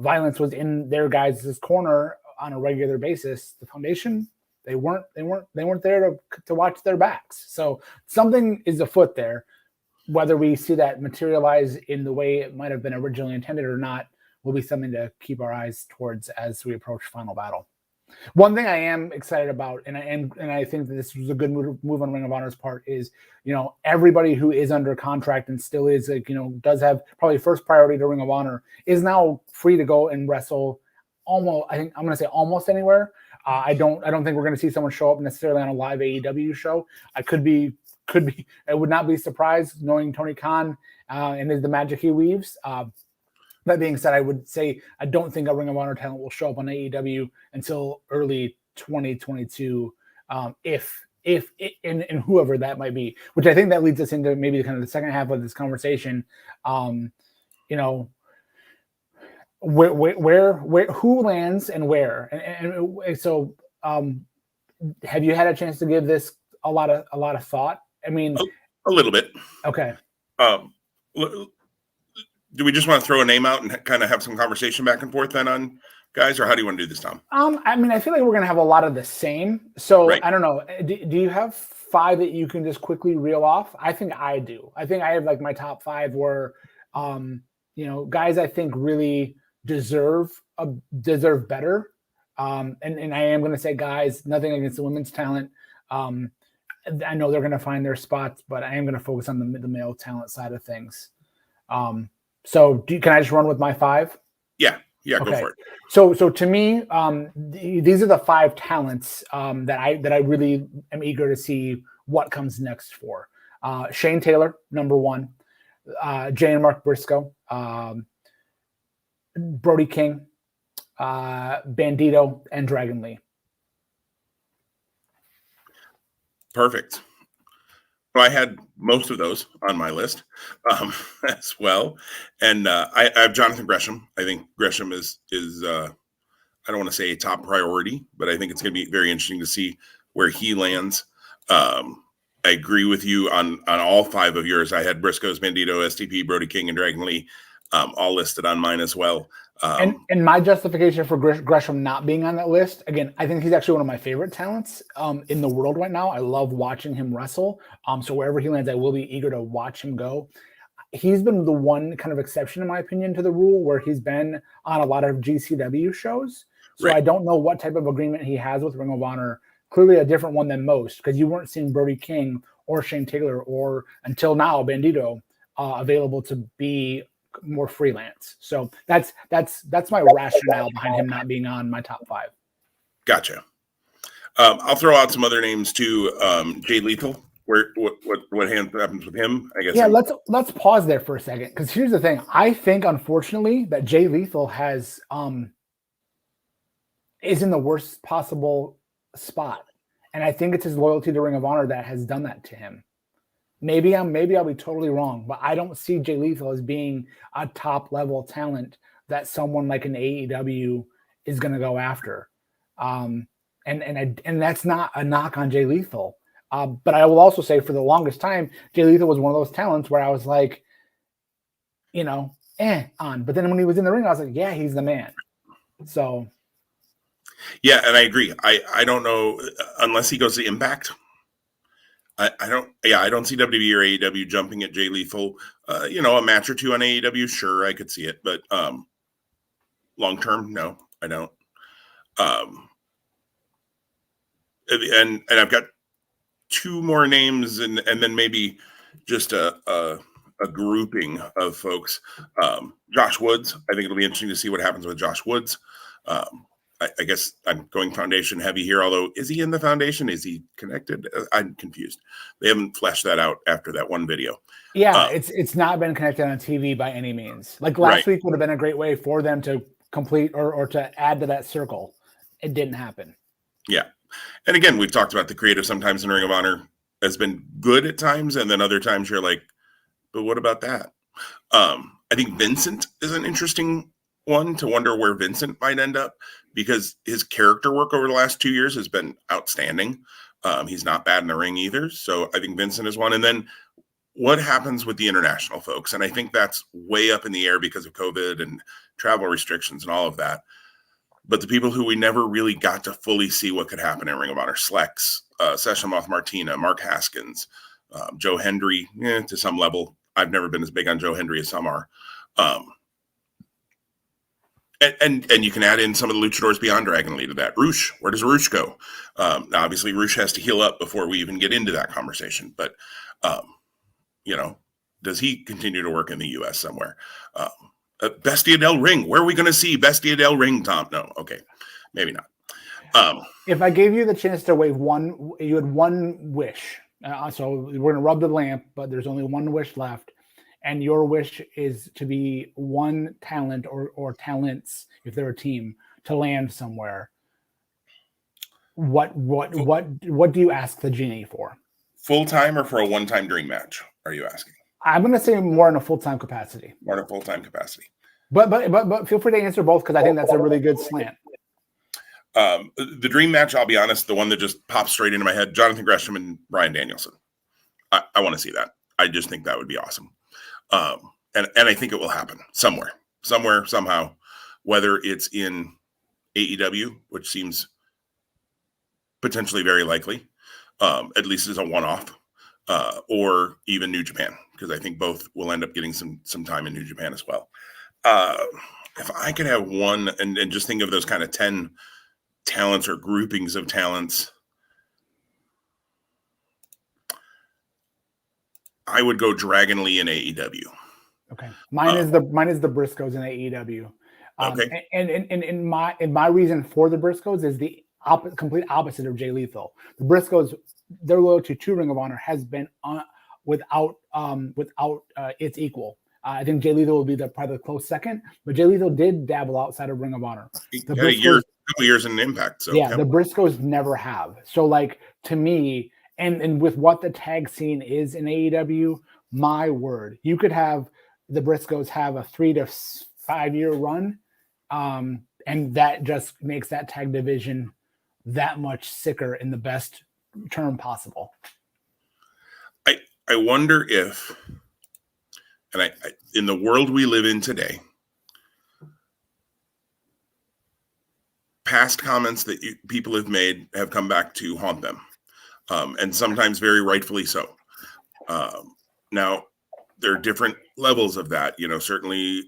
Speaker 2: Violence was in their guys' corner on a regular basis. The Foundation, they weren't there to watch their backs. So something is afoot there. Whether we see that materialize in the way it might have been originally intended or not will be something to keep our eyes towards as we approach Final Battle. One thing I am excited about, and I think that this was a good move on Ring of Honor's part, is everybody who is under contract and still is does have probably first priority to Ring of Honor is now free to go and wrestle almost. I think I'm going to say almost anywhere. I don't think we're going to see someone show up necessarily on a live AEW show. I could be. I would not be surprised knowing Tony Khan and the magic he weaves. That being said, I would say I don't think a Ring of Honor talent will show up on AEW until early 2022, if whoever that might be. Which I think that leads us into maybe kind of the second half of this conversation. Where who lands and where, and so have you had a chance to give this a lot of thought? I mean,
Speaker 1: a little bit.
Speaker 2: Okay.
Speaker 1: Do we just want to throw a name out and kind of have some conversation back and forth then on guys, or how do you want to do this, Tom?
Speaker 2: I mean, I feel like we're going to have a lot of the same. So right. I don't know. Do you have 5 that you can just quickly reel off? I think I do. I think I have my top 5 were, guys I think really deserve better. And I am going to say guys, nothing against the women's talent. I know they're going to find their spots, but I am going to focus on the male talent side of things. So can I just run with my 5?
Speaker 1: Yeah, okay.
Speaker 2: Go
Speaker 1: for it.
Speaker 2: So to me, these are the 5 talents that I really am eager to see what comes next for. Shane Taylor, number 1. Jay and Mark Briscoe, Brody King, Bandito, and Dragon Lee.
Speaker 1: Perfect. Well, I had most of those on my list as well, and I have Jonathan Gresham. I think Gresham is I don't want to say a top priority, but I think it's going to be very interesting to see where he lands. I agree with you on all five of yours. I had Briscoes, Bandito, STP, Brody King, and Dragon Lee all listed on mine as well.
Speaker 2: And my justification for Gresham not being on that list, again, I think he's actually one of my favorite talents in the world right now. I love watching him wrestle. So wherever he lands, I will be eager to watch him go. He's been the one kind of exception, in my opinion, to the rule where he's been on a lot of GCW shows. So
Speaker 1: Right.
Speaker 2: I don't know what type of agreement he has with Ring of Honor. Clearly a different one than most, because you weren't seeing Brody King or Shane Taylor or, until now, Bandito available to be more freelance. So that's my rationale behind him not being on my top five.
Speaker 1: Gotcha. I'll throw out some other names too. Jay Lethal. What happens with him? I guess.
Speaker 2: Yeah, let's pause there for a second, because here's the thing. I think, unfortunately, that Jay Lethal has is in the worst possible spot, and I think it's his loyalty to Ring of Honor that has done that to him. Maybe I'll be totally wrong, but I don't see Jay Lethal as being a top level talent that someone like an AEW is going to go after. And that's not a knock on Jay Lethal. But I will also say, for the longest time, Jay Lethal was one of those talents where I was like, on. But then when he was in the ring, I was like, yeah, he's the man. So.
Speaker 1: Yeah, and I agree. I don't know, unless he goes to Impact. I don't see WWE or AEW jumping at Jay Lethal. A match or two on AEW, sure, I could see it, but long term, no, I don't. And I've got two more names, and then maybe just a grouping of folks. Josh Woods. I think it'll be interesting to see what happens with Josh Woods. I guess I'm going foundation heavy here, although is he in the foundation? Is he connected? I'm confused. They haven't fleshed that out after that one video.
Speaker 2: Yeah, it's not been connected on TV by any means. Like last week would have been a great way for them to complete or to add to that circle. It didn't happen.
Speaker 1: Yeah. And again, we've talked about the creative sometimes in Ring of Honor has been good at times, and then other times you're like, but what about that? I think Vincent is an interesting one to wonder where Vincent might end up, because his character work over the last 2 years has been outstanding. He's not bad in the ring either. So I think Vincent is one. And then what happens with the international folks? And I think that's way up in the air because of COVID and travel restrictions and all of that. But the people who we never really got to fully see what could happen in Ring of Honor, Slex, Session Moth Martina, Mark Haskins, Joe Hendry, to some level. I've never been as big on Joe Hendry as some are. And you can add in some of the luchadors beyond Dragon Lee to that. Roosh, where does Roosh go? Now, obviously, Roosh has to heal up before we even get into that conversation. But, does he continue to work in the U.S. somewhere? Bestia del Ring. Where are we going to see Bestia del Ring, Tom? No. Okay. Maybe not.
Speaker 2: If I gave you the chance to wave one, you had one wish. So we're going to rub the lamp, but there's only one wish left. And your wish is to be one talent or talents, if they're a team, to land somewhere. What do you ask the genie for?
Speaker 1: Full-time or for a one-time dream match, are you asking?
Speaker 2: I'm going to say more in a full-time capacity.
Speaker 1: More in a full-time capacity.
Speaker 2: But feel free to answer both, because I think that's a really good slant.
Speaker 1: The dream match, I'll be honest, the one that just pops straight into my head, Jonathan Gresham and Bryan Danielson. I want to see that. I just think that would be awesome. And I think it will happen somewhere, somehow, whether it's in AEW, which seems potentially very likely, at least as a one-off, or even New Japan, because I think both will end up getting some time in New Japan as well. If I could have one and just think of those kind of 10 talents or groupings of talents, I would go Dragon Lee in AEW.
Speaker 2: Okay, mine is the Briscoes in AEW.
Speaker 1: Okay,
Speaker 2: and my reason for the Briscoes is the complete opposite of Jay Lethal. The Briscoes, their loyalty to Ring of Honor has been without its equal. I think Jay Lethal will be probably the close second, but Jay Lethal did dabble outside of Ring of Honor.
Speaker 1: The Briscoes, a couple years in Impact. So
Speaker 2: yeah, the Briscoes never have. So, like, to me, and with what the tag scene is in AEW, my word, you could have the Briscoes have a 3 to 5 year run, and that just makes that tag division that much sicker in the best term possible.
Speaker 1: I wonder if, and I in the world we live in today, past comments that people have made have come back to haunt them, and sometimes very rightfully so. Now, there are different levels of that. Certainly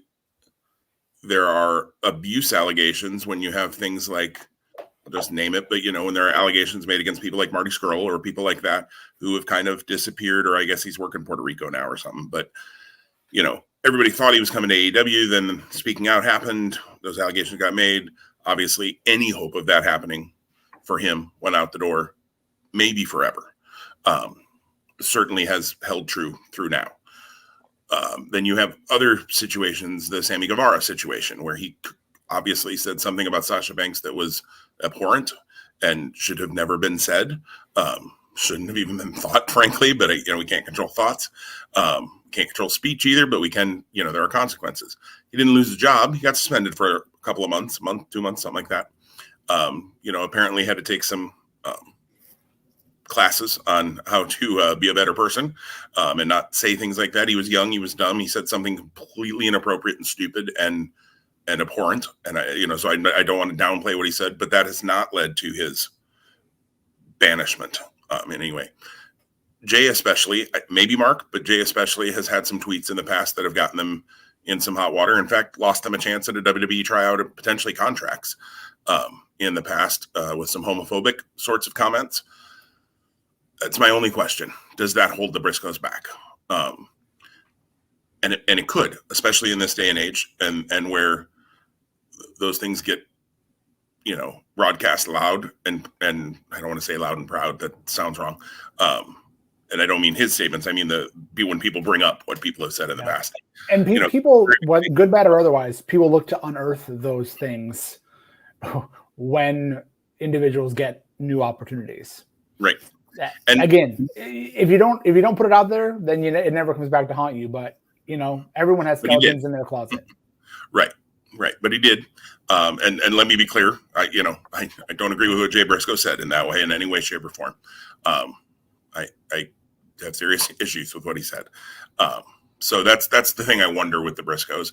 Speaker 1: there are abuse allegations when you have things like, I'll just name it, but when there are allegations made against people like Marty Scurll or people like that who have kind of disappeared, or I guess he's working Puerto Rico now or something. But everybody thought he was coming to AEW. Then speaking out happened. Those allegations got made. Obviously, any hope of that happening for him went out the door, maybe forever. Certainly has held true through now. Then you have other situations, the Sammy Guevara situation, where he obviously said something about Sasha Banks that was abhorrent and should have never been said. Shouldn't have even been thought, frankly, but we can't control thoughts. Can't control speech either, but we can, there are consequences. He didn't lose his job. He got suspended for a couple of months, a month, 2 months, something like that. Apparently had to take some classes on how to be a better person, and not say things like that. He was young. He was dumb. He said something completely inappropriate and stupid and abhorrent. And so I don't want to downplay what he said, but that has not led to his banishment in any way. Jay especially, maybe Mark, but Jay especially has had some tweets in the past that have gotten them in some hot water. In fact, lost them a chance at a WWE tryout and potentially contracts in the past with some homophobic sorts of comments. That's my only question. Does that hold the Briscoes back? And it could, especially in this day and age, and where those things get, broadcast loud and I don't want to say loud and proud. That sounds wrong. And I don't mean his statements. I mean when people bring up what people have said in the past.
Speaker 2: And people, good, bad, or otherwise, people look to unearth those things when individuals get new opportunities.
Speaker 1: Right.
Speaker 2: And again, if you don't put it out there, then it never comes back to haunt you. But everyone has skeletons in their closet. Right.
Speaker 1: But he did. And let me be clear. I don't agree with what Jay Briscoe said in that way, in any way, shape, or form. I have serious issues with what he said. So that's the thing I wonder with the Briscoes.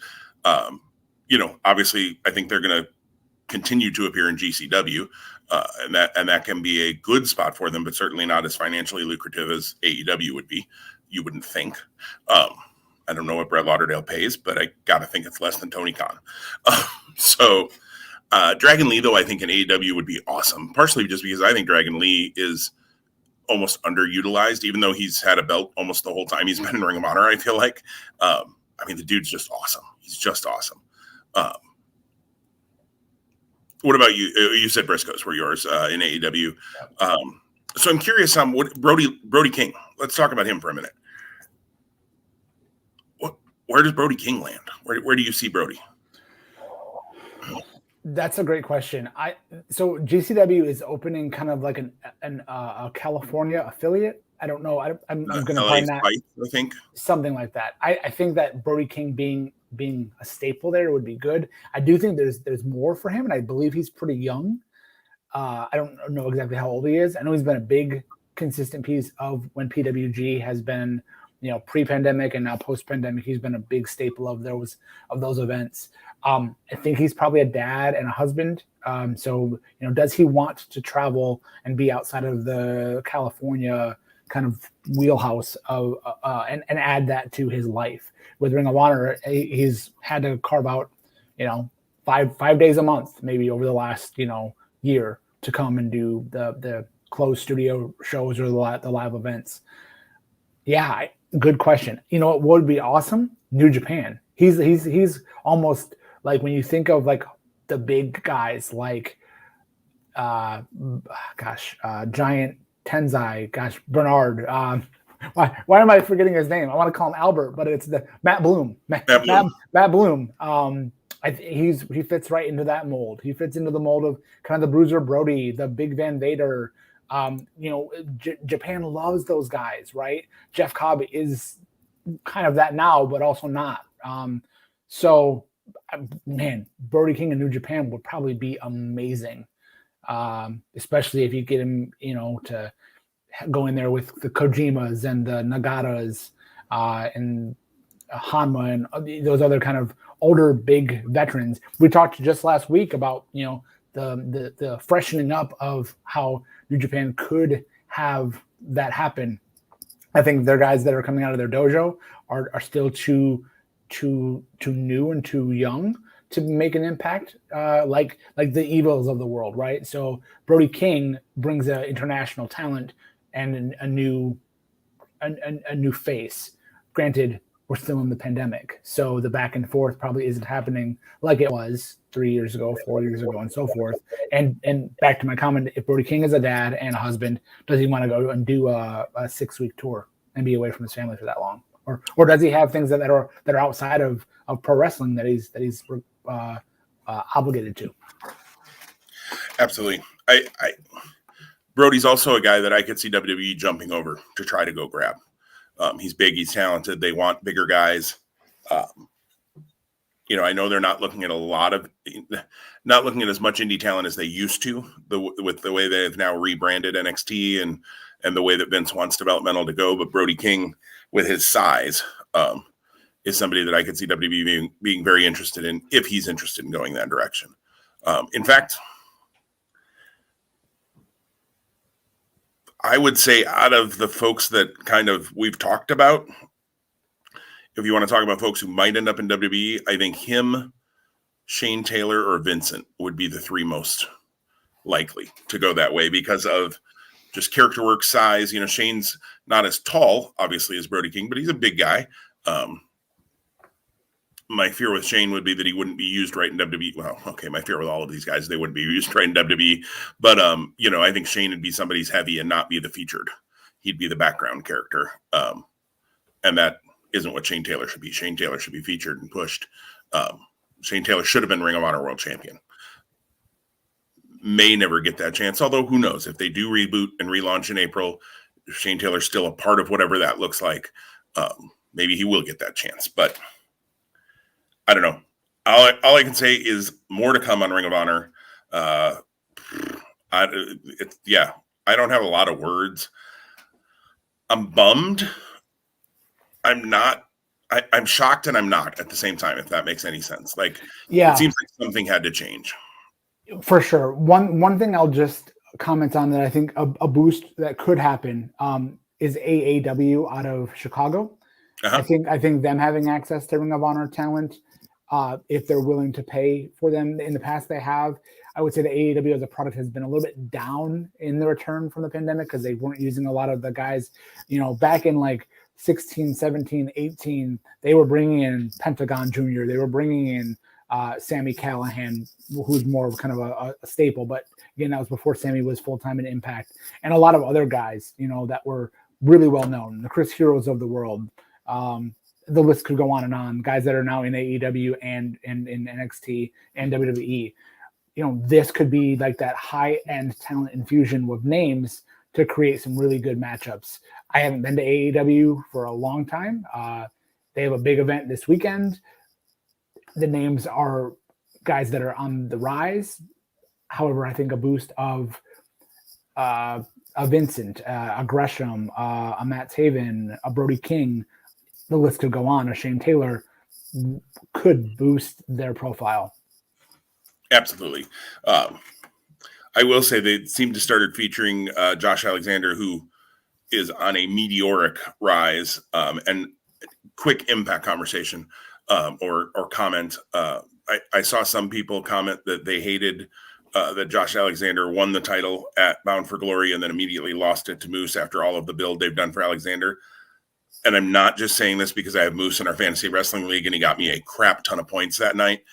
Speaker 1: Obviously, I think they're going to continue to appear in GCW, and that can be a good spot for them, but certainly not as financially lucrative as AEW would be. You wouldn't think. I don't know what Brett Lauderdale pays, but I got to think it's less than Tony Khan. So Dragon Lee, though, I think in AEW would be awesome, partially just because I think Dragon Lee is almost underutilized, even though he's had a belt almost the whole time he's been in Ring of Honor, I feel like. The dude's just awesome. He's just awesome. What about you? You said Briscoes were yours in AEW. So I'm curious, what Brody King. Let's talk about him for a minute. Where does Brody King land? Where do you see Brody?
Speaker 2: That's a great question. So GCW is opening kind of like a California affiliate. I don't know. I'm going to find that.
Speaker 1: I think
Speaker 2: something like that. I think that Brody King being a staple there would be good. I do think there's more for him, and I believe he's pretty young. I don't know exactly how old he is. I know he's been a big, consistent piece of when PWG has been, pre-pandemic and now post-pandemic. He's been a big staple of those events. I think he's probably a dad and a husband. So does he want to travel and be outside of the California kind of wheelhouse of and add that to his life? With Ring of Honor, he's had to carve out, 5 days a month, maybe over the last, year to come and do the closed studio shows or the live events. Yeah, good question. What would be awesome? New Japan. He's almost like when you think of like the big guys like, Giant Tenzai, Bernard. Why am I forgetting his name? I want to call him Albert, but it's the Matt Bloom. Matt Bloom. He fits right into that mold. He fits into the mold of kind of the Bruiser Brody, the Big Van Vader, Japan loves those guys, right? Jeff Cobb is kind of that now, but also not. So, man, Brody King in New Japan would probably be amazing, especially if you get him, to go in there with the Kojimas and the Nagatas and Hanma and those other kind of older big veterans. We talked just last week about the freshening up of how New Japan could have that happen. I think their guys that are coming out of their dojo are still too new and too young to make an impact, like the Evils of the world, right? So Brody King brings an international talent and a new face. Granted, we're still in the pandemic, so the back and forth probably isn't happening like it was 3 years ago, 4 years ago, and so forth. And back to my comment, if Brody King is a dad and a husband, does he want to go and do a 6-week tour and be away from his family for that long, or does he have things that are outside of pro wrestling that he's obligated to?
Speaker 1: Absolutely. Brody's also a guy that I could see WWE jumping over to try to go grab. He's big, he's talented. They want bigger guys. I know they're not looking at not looking at as much indie talent as they used to, with the way they've now rebranded NXT and the way that Vince wants developmental to go. But Brody King, with his size, is somebody that I could see WWE being very interested in if he's interested in going that direction. In fact, I would say out of the folks that kind of we've talked about, if you want to talk about folks who might end up in WWE, I think him, Shane Taylor, or Vincent would be the three most likely to go that way because of just character work, size. Shane's not as tall, obviously, as Brody King, but he's a big guy. My fear with Shane would be that he wouldn't be used right in WWE. Well, okay, my fear with all of these guys, they wouldn't be used right in WWE. But, I think Shane would be somebody's heavy and not be the featured. He'd be the background character. And that isn't what Shane Taylor should be. Shane Taylor should be featured and pushed. Shane Taylor should have been Ring of Honor World Champion. May never get that chance, although who knows? If they do reboot and relaunch in April, Shane Taylor's still a part of whatever that looks like. Maybe he will get that chance, but I don't know. All I can say is more to come on Ring of Honor. I don't have a lot of words. I'm bummed. I'm not. I'm shocked and I'm not at the same time, if that makes any sense. It seems like something had to change.
Speaker 2: For sure. One thing I'll just comment on that I think a boost that could happen is AAW out of Chicago.
Speaker 1: Uh-huh.
Speaker 2: I think them having access to Ring of Honor talent, if they're willing to pay for them. In the past they have. I would say the AEW as a product has been a little bit down in the return from the pandemic because they weren't using a lot of the guys, back in 16, 17, 18, they were bringing in Pentagon Jr. They were bringing in Sammy Callahan, who's more of kind of a staple. But again, that was before Sammy was full-time in Impact. And a lot of other guys, that were really well known, the Chris Heroes of the world. The list could go on and on. Guys that are now in AEW and in NXT and WWE. This could be like that high-end talent infusion with names to create some really good matchups. I haven't been to AEW for a long time. They have a big event this weekend. The names are guys that are on the rise. However, I think a boost of a Vincent, a Gresham, a Matt Taven, a Brody King, the list could go on. A Shane Taylor could boost their profile.
Speaker 1: Absolutely. I will say they seem to started featuring Josh Alexander, who is on a meteoric rise, and quick impact conversation or comment. I saw some people comment that they hated that Josh Alexander won the title at Bound for Glory and then immediately lost it to Moose after all of the build they've done for Alexander. And I'm not just saying this because I have Moose in our fantasy wrestling league and he got me a crap ton of points that night.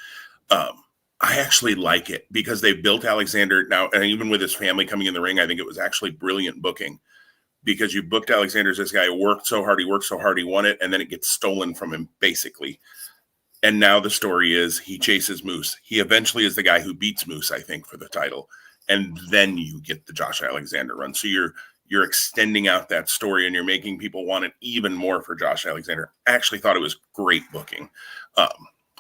Speaker 1: I actually like it because they built Alexander now, and even with his family coming in the ring, I think it was actually brilliant booking because you booked Alexander as this guy who worked so hard, he won it, and then it gets stolen from him, basically. And now the story is he chases Moose. He eventually is the guy who beats Moose, I think, for the title. and then you get the Josh Alexander run. So you're extending out that story and you're making people want it even more for Josh Alexander. I actually thought it was great booking.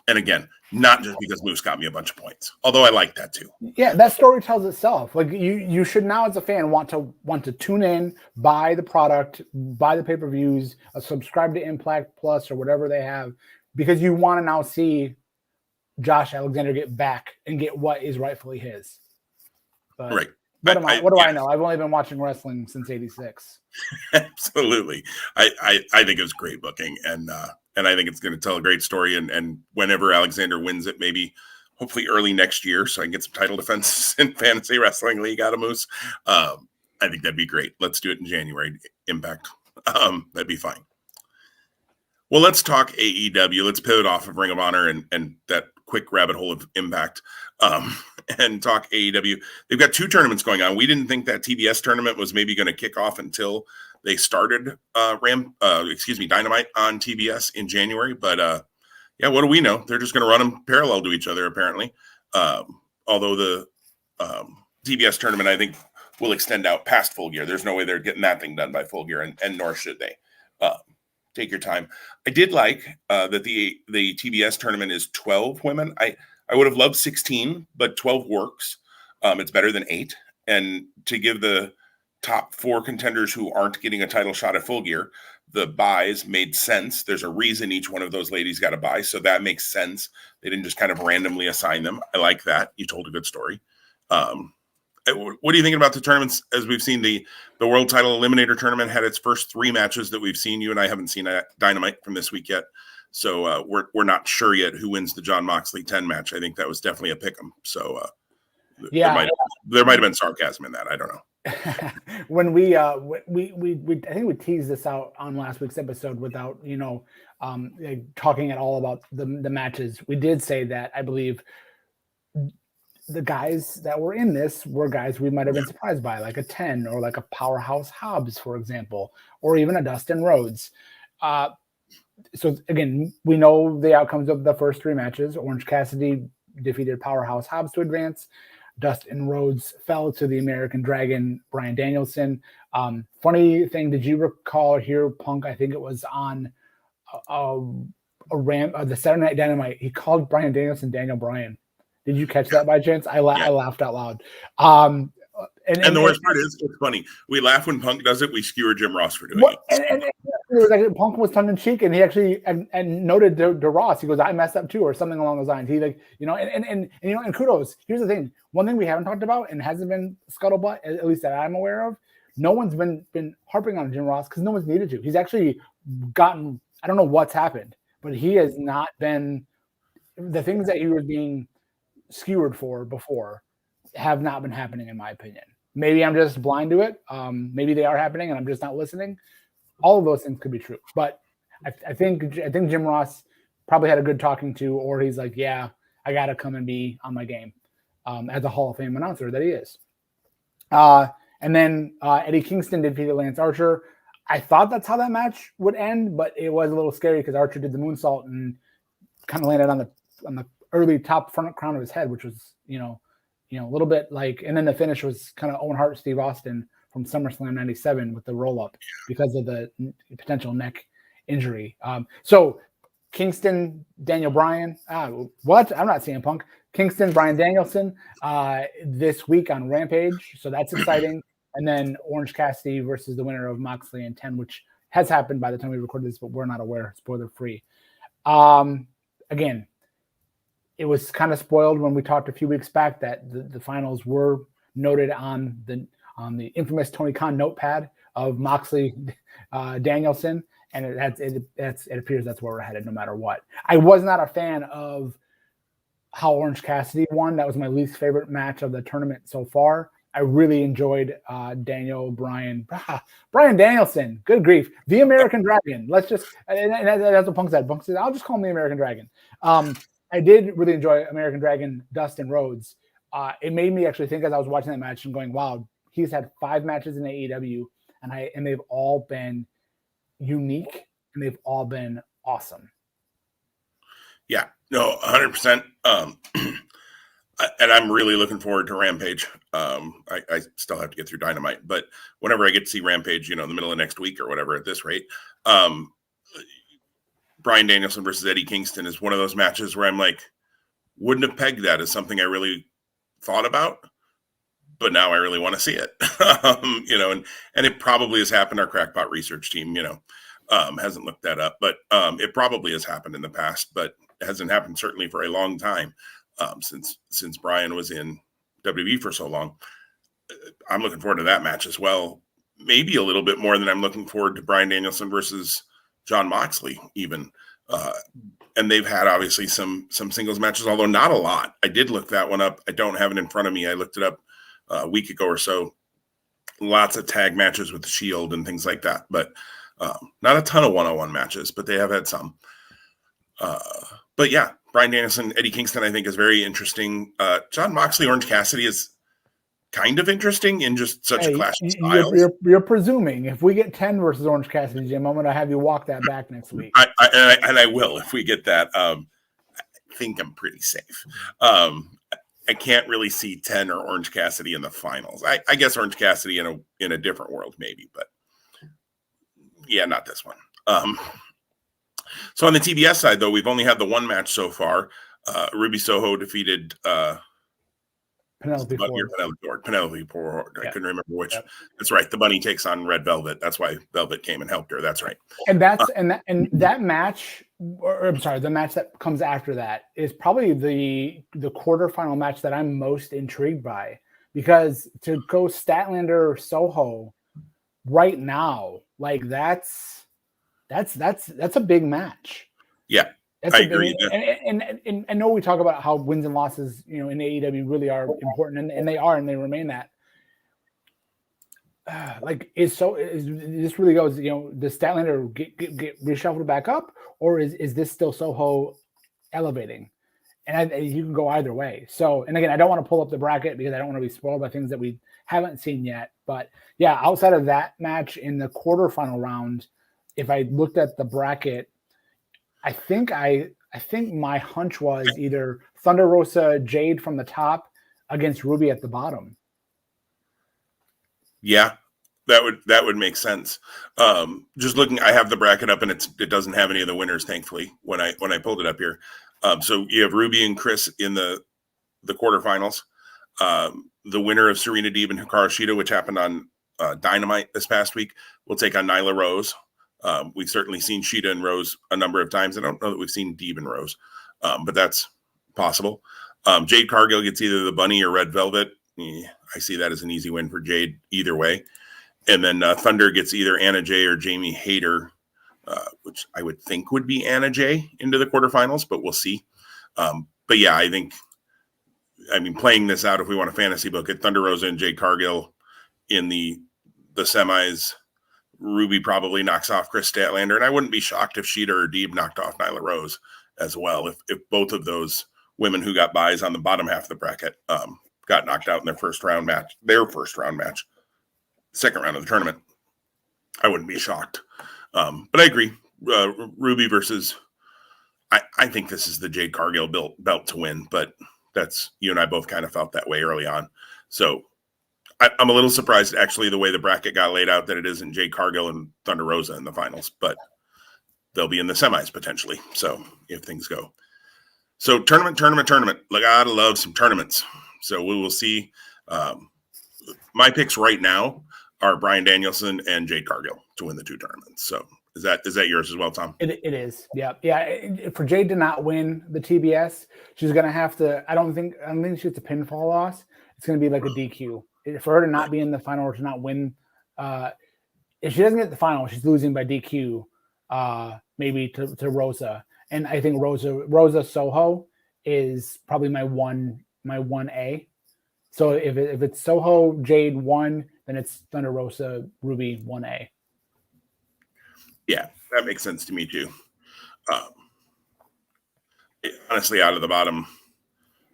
Speaker 1: And again, not just because Moose got me a bunch of points, although I like that too.
Speaker 2: Yeah, that story tells itself. Like you should now as a fan want to tune in, buy the product, buy the pay-per-views, subscribe to Impact Plus or whatever they have, because you want to now see Josh Alexander get back and get what is rightfully his. But
Speaker 1: right.
Speaker 2: What do I know? I've only been watching wrestling since '86.
Speaker 1: Absolutely. I think it was great booking, and I think it's going to tell a great story. And whenever Alexander wins it, maybe hopefully early next year, so I can get some title defenses in Fantasy Wrestling League out of Moose. I think that'd be great. Let's do it in January. Impact. That'd be fine. Well, let's talk AEW. Let's pivot off of Ring of Honor and that quick rabbit hole of Impact, and talk AEW. They've got 2 tournaments going on. We didn't think that TBS tournament was maybe going to kick off until they started Dynamite on TBS in January. But yeah, what do we know? They're just going to run them parallel to each other, apparently. Although the TBS tournament, I think, will extend out past Full Gear. There's no way they're getting that thing done by Full Gear, and nor should they. Take your time. I did like that the TBS tournament is 12 women. I would have loved 16, but 12 works. It's better than 8. And to give the top 4 contenders who aren't getting a title shot at Full Gear, the buys made sense. There's a reason each one of those ladies got a buy, so that makes sense. They didn't just kind of randomly assign them. I like that. You told a good story. What are you thinking about the tournaments? As we've seen, the World Title Eliminator Tournament had its first 3 matches that we've seen. You and I haven't seen Dynamite from this week yet, so we're not sure yet who wins the Jon Moxley 10 match. I think that was definitely a pick'em. So yeah, there might have been sarcasm in that. I don't know.
Speaker 2: When we I think we teased this out on last week's episode without talking at all about the matches. We did say that I believe the guys that were in this were guys we might have been surprised by, like a 10 or like a Powerhouse Hobbs, for example, or even a Dustin Rhodes. So again, we know the outcomes of the first 3 matches. Orange Cassidy defeated Powerhouse Hobbs to advance. Dustin Rhodes fell to the American Dragon, Bryan Danielson. Funny thing, did you recall here, Punk? I think it was on the Saturday Night Dynamite. He called Bryan Danielson Daniel Bryan. Did you catch that by chance? I laughed out loud. And
Speaker 1: the worst part is, it's funny. We laugh when Punk does it. We skewer Jim Ross for doing it.
Speaker 2: And it was like Punk was tongue in cheek, and he actually and noted to Ross. He goes, "I messed up too," or something along those lines. He and kudos. Here's the thing. One thing we haven't talked about and hasn't been scuttlebutt, at least that I'm aware of. No one's been harping on Jim Ross because no one's needed to. He's actually gotten. I don't know what's happened, but he has not been the things that he was being skewered for before have not been happening, in my opinion. Maybe I'm just blind to it. Maybe they are happening and I'm just not listening. All of those things could be true, but I think Jim Ross probably had a good talking to, or he's like, yeah, I got to come and be on my game as a Hall of Fame announcer that he is. And then Eddie Kingston defeated Lance Archer. I thought that's how that match would end, but it was a little scary because Archer did the moonsault and kind of landed on the early top front crown of his head, which was, a little bit like, and then the finish was kind of Owen Hart, Steve Austin from SummerSlam 97 with the roll up because of the potential neck injury. So Kingston, Daniel Bryan, what? I'm not CM Punk. Kingston, Bryan Danielson this week on Rampage. So that's exciting. And then Orange Cassidy versus the winner of Moxley and 10, which has happened by the time we recorded this, but we're not aware, spoiler free. Again, it was kind of spoiled when we talked a few weeks back that the finals were noted on the infamous Tony Khan notepad of Moxley Danielson, and it appears that's where we're headed no matter what. I was not a fan of how Orange Cassidy won. That was my least favorite match of the tournament so far. I really enjoyed Bryan Danielson. Good grief. The American Dragon. Let's just, and that's what Punk said. Punk said, I'll just call him the American Dragon. I did really enjoy American Dragon, Dustin Rhodes. It made me actually think as I was watching that match and going, wow, he's had 5 matches in AEW and they've all been unique and they've all been awesome.
Speaker 1: Yeah, no, 100%. And I'm really looking forward to Rampage. I still have to get through Dynamite, but whenever I get to see Rampage, in the middle of next week or whatever, at this rate, Bryan Danielson versus Eddie Kingston is one of those matches where I'm like, wouldn't have pegged that as something I really thought about, but now I really want to see it. And it probably has happened. Our crackpot research team, hasn't looked that up, but it probably has happened in the past, but it hasn't happened certainly for a long time. Since Bryan was in WWE for so long. I'm looking forward to that match as well. Maybe a little bit more than I'm looking forward to Bryan Danielson versus Jon Moxley even. And they've had obviously some singles matches, although not a lot. I did look that one up. I don't have it in front of me. I looked it up a week ago or so. Lots of tag matches with the Shield and things like that, but not a ton of one-on-one matches, but they have had some. But yeah, Bryan Danielson, Eddie Kingston, I think is very interesting. Jon Moxley, Orange Cassidy is kind of interesting in just such a clash of styles.
Speaker 2: You're presuming if we get 10 versus Orange Cassidy, Jim, I'm going to have you walk that back next week.
Speaker 1: I will if we get that. I think I'm pretty safe. I can't really see 10 or Orange Cassidy in the finals. I guess Orange Cassidy in a different world maybe, but yeah, not this one. So on the TBS side, though, we've only had the one match so far. Ruby Soho defeated
Speaker 2: Penelope Ford.
Speaker 1: Penelope Ford.
Speaker 2: Yeah.
Speaker 1: I couldn't remember which.
Speaker 2: Yep.
Speaker 1: That's right. The Bunny takes on Red Velvet. That's why Velvet came and helped her. That's right.
Speaker 2: And that match, or I'm sorry, the match that comes after that is probably the quarterfinal match that I'm most intrigued by, because to go Statlander Soho right now, like that's a big match.
Speaker 1: Yeah, I agree.
Speaker 2: And I know we talk about how wins and losses, in AEW really are important, and they are, and they remain that. This really goes, does Statlander get reshuffled back up, or is this still Soho elevating? And you can go either way. So, and again, I don't want to pull up the bracket because I don't want to be spoiled by things that we haven't seen yet. But yeah, outside of that match in the quarterfinal round, if I looked at the bracket, I think my hunch was either Thunder Rosa Jade from the top against Ruby at the bottom.
Speaker 1: Yeah, that would make sense. Just looking, I have the bracket up and it doesn't have any of the winners, thankfully, when I pulled it up here. So you have Ruby and Chris in the quarterfinals. The winner of Serena Deeb and Hikaru Shida, which happened on Dynamite this past week, will take on Nyla Rose. We've certainly seen Shida and Rose a number of times. I don't know that we've seen Deeb and Rose, but that's possible. Jade Cargill gets either the Bunny or Red Velvet. I see that as an easy win for Jade either way. And then Thunder gets either Anna Jay or Jamie Hayter, which I would think would be Anna Jay into the quarterfinals, but we'll see. But yeah, playing this out, if we want a fantasy book, at Thunder Rosa and Jade Cargill in the semis, Ruby probably knocks off Chris Statlander, and I wouldn't be shocked if Shida or Deeb knocked off Nyla Rose as well. If both of those women who got buys on the bottom half of the bracket got knocked out in their first round match, second round of the tournament, I wouldn't be shocked. But I agree. Ruby versus, I think this is the Jade Cargill belt to win, but that's, you and I both kind of felt that way early on. So I'm a little surprised, actually, the way the bracket got laid out, that it isn't Jade Cargill and Thunder Rosa in the finals, but they'll be in the semis potentially. So if things go. So tournament. Like, I love some tournaments. So we will see. My picks right now are Bryan Danielson and Jade Cargill to win the two tournaments. So is that yours as well, Tom?
Speaker 2: It is. Yeah. For Jade to not win the TBS, she's going to have to, I don't think she gets a pinfall loss. It's going to be like a DQ. For her to not be in the final or to not win, if she doesn't get the final, she's losing by DQ, maybe to Rosa. And I think Rosa Soho is probably my 1A. So if it's Soho Jade 1, then it's Thunder Rosa Ruby 1A.
Speaker 1: Yeah, that makes sense to me too. Honestly, out of the bottom,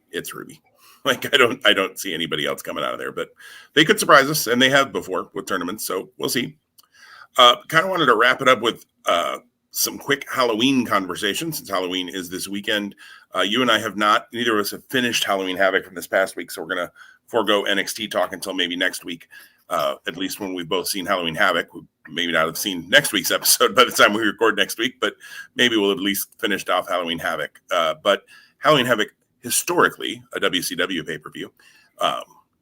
Speaker 1: it's Ruby. Like, I don't see anybody else coming out of there, but they could surprise us, and they have before with tournaments, so we'll see. Kind of wanted to wrap it up with some quick Halloween conversation, since Halloween is this weekend. You and I have not, neither of us have finished Halloween Havoc from this past week, so we're going to forego NXT talk until maybe next week, at least when we've both seen Halloween Havoc. We maybe not have seen next week's episode by the time we record next week, but maybe we'll at least finish off Halloween Havoc. But Halloween Havoc, historically, a WCW pay-per-view.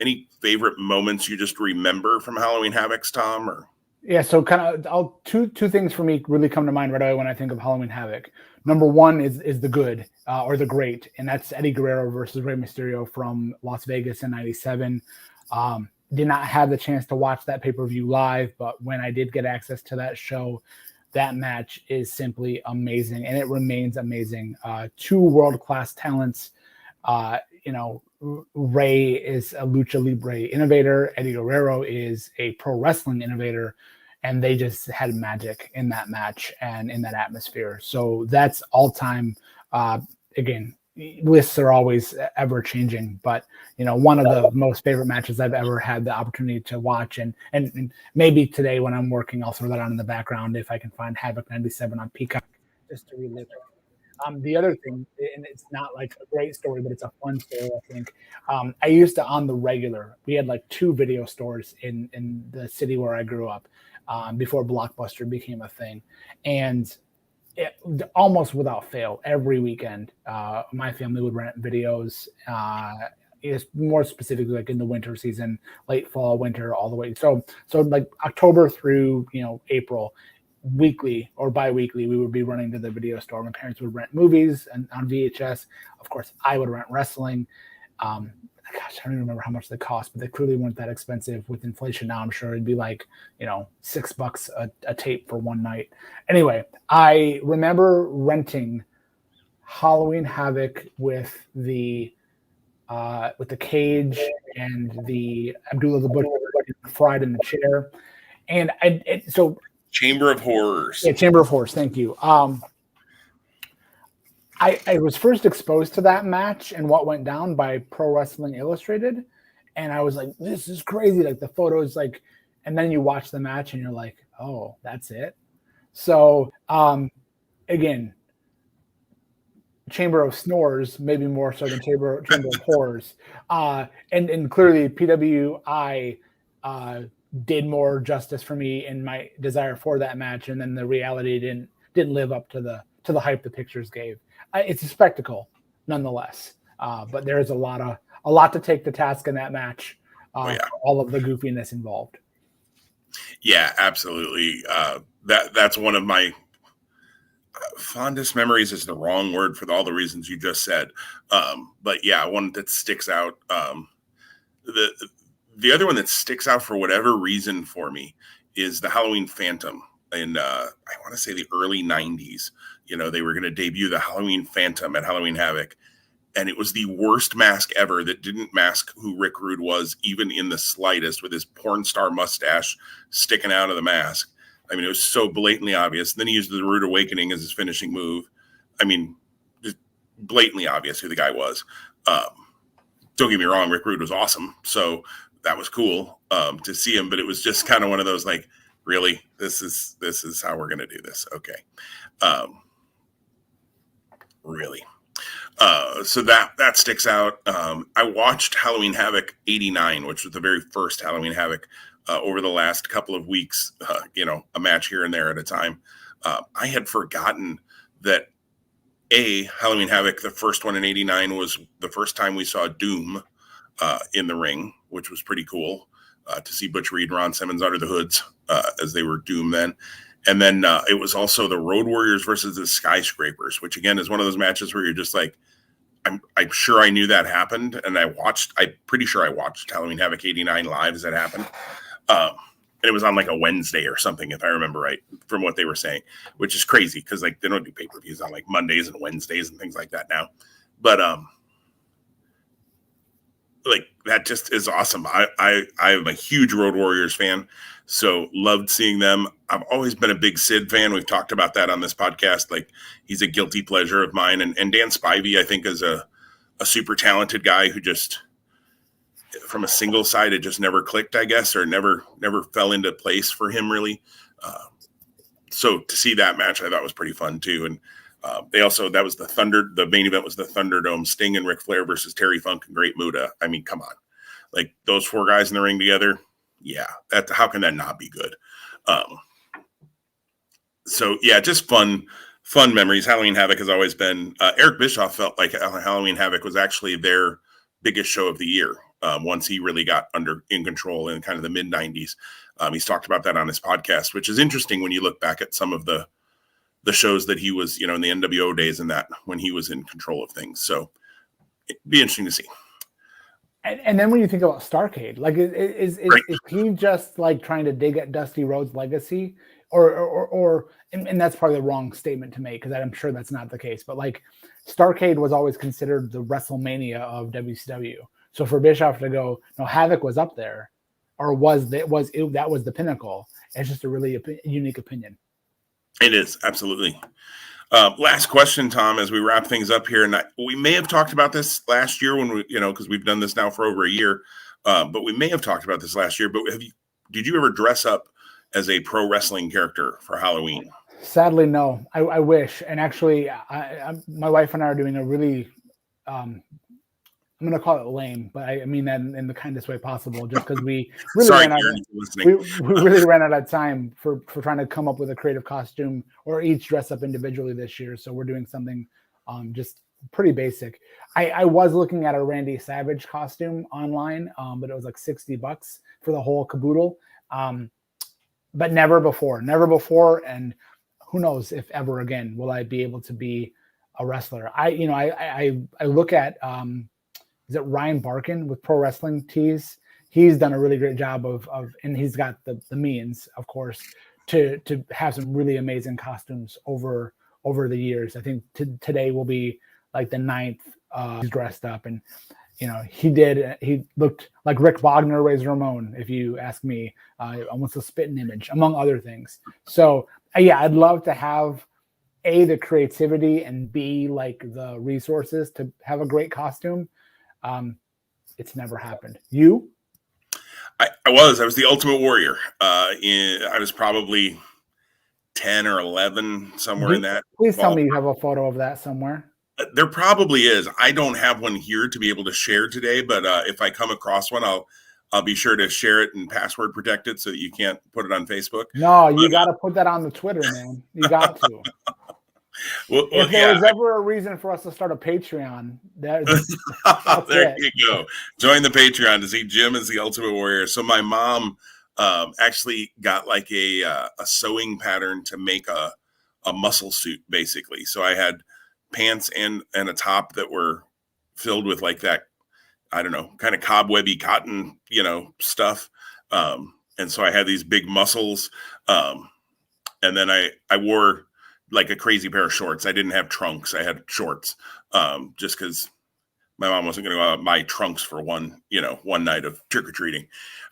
Speaker 1: Any favorite moments you just remember from Halloween Havocs, Tom? Or
Speaker 2: yeah, so kind of two things for me really come to mind right away when I think of Halloween Havoc. Number one is the good or the great, and that's Eddie Guerrero versus Rey Mysterio from Las Vegas in '97. Did not have the chance to watch that pay-per-view live, but when I did get access to that show, that match is simply amazing, and it remains amazing. Two world-class talents. Rey is a lucha libre innovator. Eddie Guerrero is a pro wrestling innovator, and they just had magic in that match and in that atmosphere. So that's all time. Again, lists are always ever changing, but one of the most favorite matches I've ever had the opportunity to watch, and maybe today when I'm working, I'll throw that on in the background if I can find Havoc '97 on Peacock just to relive it. The other thing, and it's not like a great story, but it's a fun story, I think. I used to, on the regular, we had like 2 video stores in the city where I grew up before Blockbuster became a thing. And almost without fail, every weekend, my family would rent videos. Is more specifically like in the winter season, late fall, winter, all the way. So like October through, April, weekly or bi-weekly, we would be running to the video store. My parents would rent movies and on VHS. Of course, I would rent wrestling. I don't even remember how much they cost, but they clearly weren't that expensive. With inflation now, I'm sure it'd be like, $6 a tape for one night. Anyway, I remember renting Halloween Havoc with the cage and the Abdullah the Butcher fried in the chair. And
Speaker 1: Chamber of Horrors.
Speaker 2: Yeah, Chamber of Horrors. Thank you. I was first exposed to that match and what went down by Pro Wrestling Illustrated, and I was like, "This is crazy!" Like the photos, and then you watch the match and you're like, "Oh, that's it." So, again, Chamber of Snores, maybe more so than Chamber of Horrors, and clearly PWI did more justice for me in my desire for that match, and then the reality didn't live up to the hype the pictures gave. It's a spectacle nonetheless, but there's a lot to take to task in that match. All of the goofiness involved.
Speaker 1: Yeah, absolutely. That's one of my fondest memories is the wrong word for all the reasons you just said. But yeah, one that sticks out. The other one that sticks out for whatever reason for me is the Halloween Phantom. In I want to say the early 90s. They were going to debut the Halloween Phantom at Halloween Havoc. And it was the worst mask ever that didn't mask who Rick Rude was, even in the slightest, with his porn star mustache sticking out of the mask. I mean, it was so blatantly obvious. And then he used the Rude Awakening as his finishing move. I mean, just blatantly obvious who the guy was. Don't get me wrong, Rick Rude was awesome. So that was cool to see him, but it was just kind of one of those like, really, this is how we're going to do this. Okay. Really. So that sticks out. I watched Halloween Havoc 89, which was the very first Halloween Havoc over the last couple of weeks, a match here and there at a time. I had forgotten that Halloween Havoc, the first one in 89, was the first time we saw Doom in the ring, which was pretty cool to see Butch Reed and Ron Simmons under the hoods as they were Doom then. And then it was also the Road Warriors versus the Skyscrapers, which again is one of those matches where you're just like, I'm sure I knew that happened. And I'm pretty sure I watched Halloween Havoc 89 live as it happened. And it was on like a Wednesday or something, if I remember right, from what they were saying, which is crazy because like they don't do pay-per-views on like Mondays and Wednesdays and things like that now. But like that just is awesome. I am a huge Road Warriors fan, so loved seeing them. I've always been a big Sid fan. We've talked about that on this podcast. Like he's a guilty pleasure of mine. And Dan Spivey, I think, is a super talented guy who just from a single side, it just never clicked, I guess, or never fell into place for him really. So to see that match, I thought was pretty fun too. And that was the main event was the Thunderdome, Sting and Ric Flair versus Terry Funk and Great Muta. I mean, come on, like those 4 guys in the ring together. Yeah, how can that not be good? So yeah, just fun memories. Halloween Havoc has always been. Eric Bischoff felt like Halloween Havoc was actually their biggest show of the year once he really got in control in kind of the mid '90s. He's talked about that on his podcast, which is interesting when you look back at some of the shows that he was, in the NWO days and that when he was in control of things. So it'd be interesting to see.
Speaker 2: And then when you think about Starrcade, like is he just like trying to dig at Dusty Rhodes' legacy, or and that's probably the wrong statement to make because I'm sure that's not the case. But like Starrcade was always considered the WrestleMania of WCW. So for Bischoff to go, no, Havoc was up there, or that was the pinnacle. It's just a really unique opinion.
Speaker 1: It is, absolutely. Last question, Tom, as we wrap things up here. And we may have talked about this last year when we, because we've done this now for over a year, but we may have talked about this last year. But did you ever dress up as a pro wrestling character for Halloween?
Speaker 2: Sadly, no. I wish. And actually, my wife and I are doing a really, I'm going to call it lame, but I mean that in the kindest way possible, just because we really ran out of time for trying to come up with a creative costume or each dress up individually this year. So we're doing something just pretty basic. I was looking at a Randy Savage costume online, but it was like $60 for the whole caboodle. But never before. And who knows if ever again will I be able to be a wrestler. I look at, is it Ryan Barkin with Pro Wrestling Tees? He's done a really great job of and he's got the means, of course, to have some really amazing costumes over the years. I think today will be like the 9th he's dressed up, and he looked like Rick Wagner, Razor Ramon, if you ask me, almost a spitting image, among other things. So yeah, I'd love to have A, the creativity, and B, like the resources to have a great costume. It's never happened. You?
Speaker 1: I was the Ultimate Warrior. I was probably 10 or 11, somewhere in that.
Speaker 2: Please tell me you have a photo of that somewhere.
Speaker 1: There probably is. I don't have one here to be able to share today, but if I come across one, I'll be sure to share it and password protect it so that you can't put it on Facebook.
Speaker 2: No, you got to put that on the Twitter, man. You got to. If there was ever a reason for us to start a Patreon, there
Speaker 1: you go. Join the Patreon to see Jim as the Ultimate Warrior. So my mom actually got like a sewing pattern to make a muscle suit, basically. So I had pants and a top that were filled with like that, I don't know, kind of cobwebby cotton, stuff. And so I had these big muscles. And then I wore like a crazy pair of shorts. I didn't have trunks. I had shorts, just because my mom wasn't going to go out and buy trunks for one night of trick-or-treating.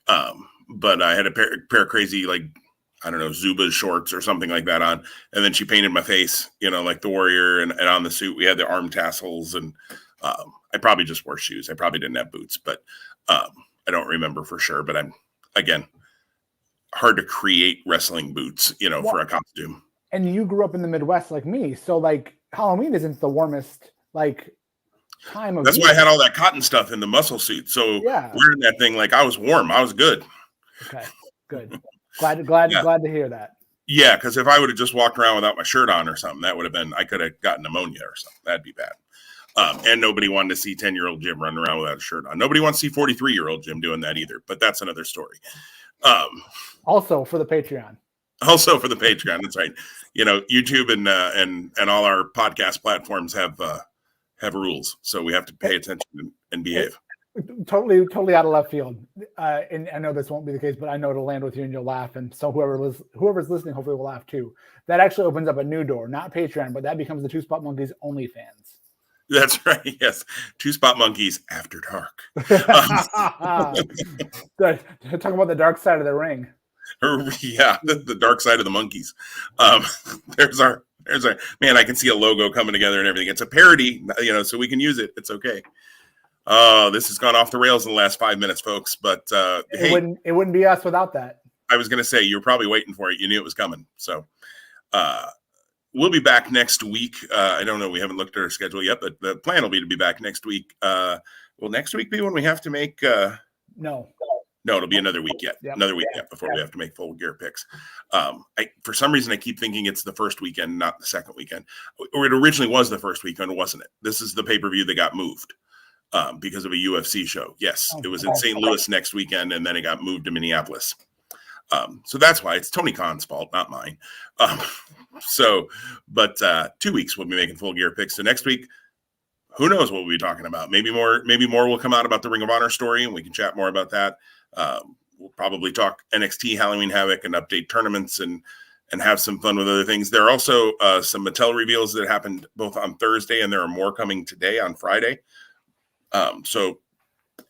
Speaker 1: But I had a pair of crazy, like, I don't know, Zuba shorts or something like that on. And then she painted my face, like the Warrior, and on the suit, we had the arm tassels, and I probably just wore shoes. I probably didn't have boots, but I don't remember for sure. But I'm, again, hard to create wrestling boots, for a costume.
Speaker 2: And you grew up in the Midwest like me. So like Halloween isn't the warmest like time of
Speaker 1: That's
Speaker 2: year.
Speaker 1: why I had all that cotton stuff in the muscle suit. So wearing that thing, like I was warm. I was good.
Speaker 2: Okay, good. Glad to hear that.
Speaker 1: Yeah, because if I would have just walked around without my shirt on or something, that would have been, I could have gotten pneumonia or something. That'd be bad. And nobody wanted to see 10-year-old Jim running around without a shirt on. Nobody wants to see 43-year-old Jim doing that either. But that's another story.
Speaker 2: Also for the Patreon.
Speaker 1: That's right. YouTube and all our podcast platforms have rules, so we have to pay attention and behave.
Speaker 2: Totally out of left field. And I know this won't be the case, but I know it'll land with you and you'll laugh. And so whoever's listening, hopefully will laugh too. That actually opens up a new door, not Patreon, but that becomes the Two Spot Monkeys OnlyFans.
Speaker 1: That's right. Yes. Two Spot Monkeys After Dark.
Speaker 2: Talk about the dark side of the ring.
Speaker 1: Yeah, the dark side of the monkeys. There's our man. I can see a logo coming together and everything. It's a parody, so we can use it. It's okay. This has gone off the rails in the last 5 minutes, folks. But
Speaker 2: it wouldn't be us without that.
Speaker 1: I was going to say you were probably waiting for it. You knew it was coming. So We'll be back next week. I don't know. We haven't looked at our schedule yet, but the plan will be to be back next week. Will next week be when we have to make?
Speaker 2: No,
Speaker 1: it'll be another week yet.
Speaker 2: Yep.
Speaker 1: Another week yet before we have to make full gear picks. For some reason, I keep thinking it's the first weekend, not the second weekend. Or it originally was the first weekend, wasn't it? This is the pay-per-view that got moved because of a UFC show. Yes, it was in St. Louis next weekend, and then it got moved to Minneapolis. So that's why it's Tony Khan's fault, not mine. But 2 weeks we'll be making full gear picks. So next week, who knows what we'll be talking about? Maybe more will come out about the Ring of Honor story, and we can chat more about that. We'll probably talk NXT Halloween Havoc and update tournaments and have some fun with other things. There are also some Mattel reveals that happened both on Thursday, and there are more coming today on Friday. So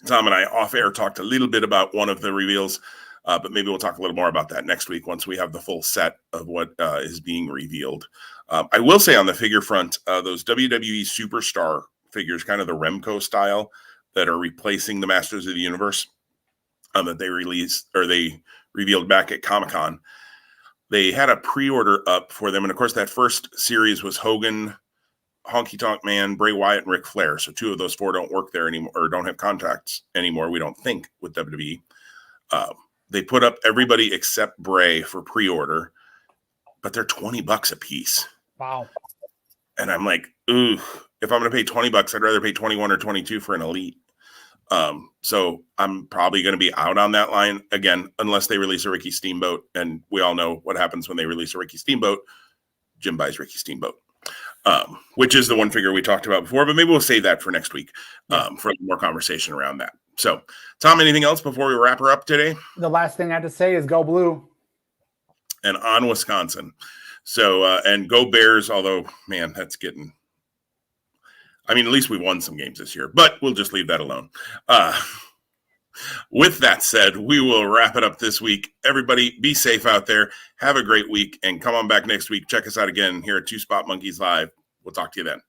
Speaker 1: Tom and I off air talked a little bit about one of the reveals. But maybe we'll talk a little more about that next week once we have the full set of what is being revealed. I will say on the figure front, those WWE Superstar figures, kind of the Remco style, that are replacing the Masters of the Universe that they released or they revealed back at Comic-Con. They had a pre-order up for them. And of course, that first series was Hogan, Honky Tonk Man, Bray Wyatt, and Ric Flair. So 2 of those 4 don't work there anymore or don't have contracts anymore, we don't think, with WWE. They put up everybody except Bray for pre-order, but they're $20 a piece.
Speaker 2: Wow.
Speaker 1: And I'm like, ooh, if I'm going to pay $20, I'd rather pay 21 or 22 for an Elite. So I'm probably going to be out on that line again, unless they release a Ricky Steamboat. And we all know what happens when they release a Ricky Steamboat. Jim buys Ricky Steamboat, which is the one figure we talked about before, but maybe we'll save that for next week for more conversation around that. So, Tom, anything else before we wrap her up today?
Speaker 2: The last thing I have to say is go blue.
Speaker 1: And on Wisconsin. So, and go Bears, although, man, that's getting... I mean, at least we won some games this year, but we'll just leave that alone. With that said, we will wrap it up this week. Everybody, be safe out there. Have a great week, and come on back next week. Check us out again here at Two Spot Monkeys Live. We'll talk to you then.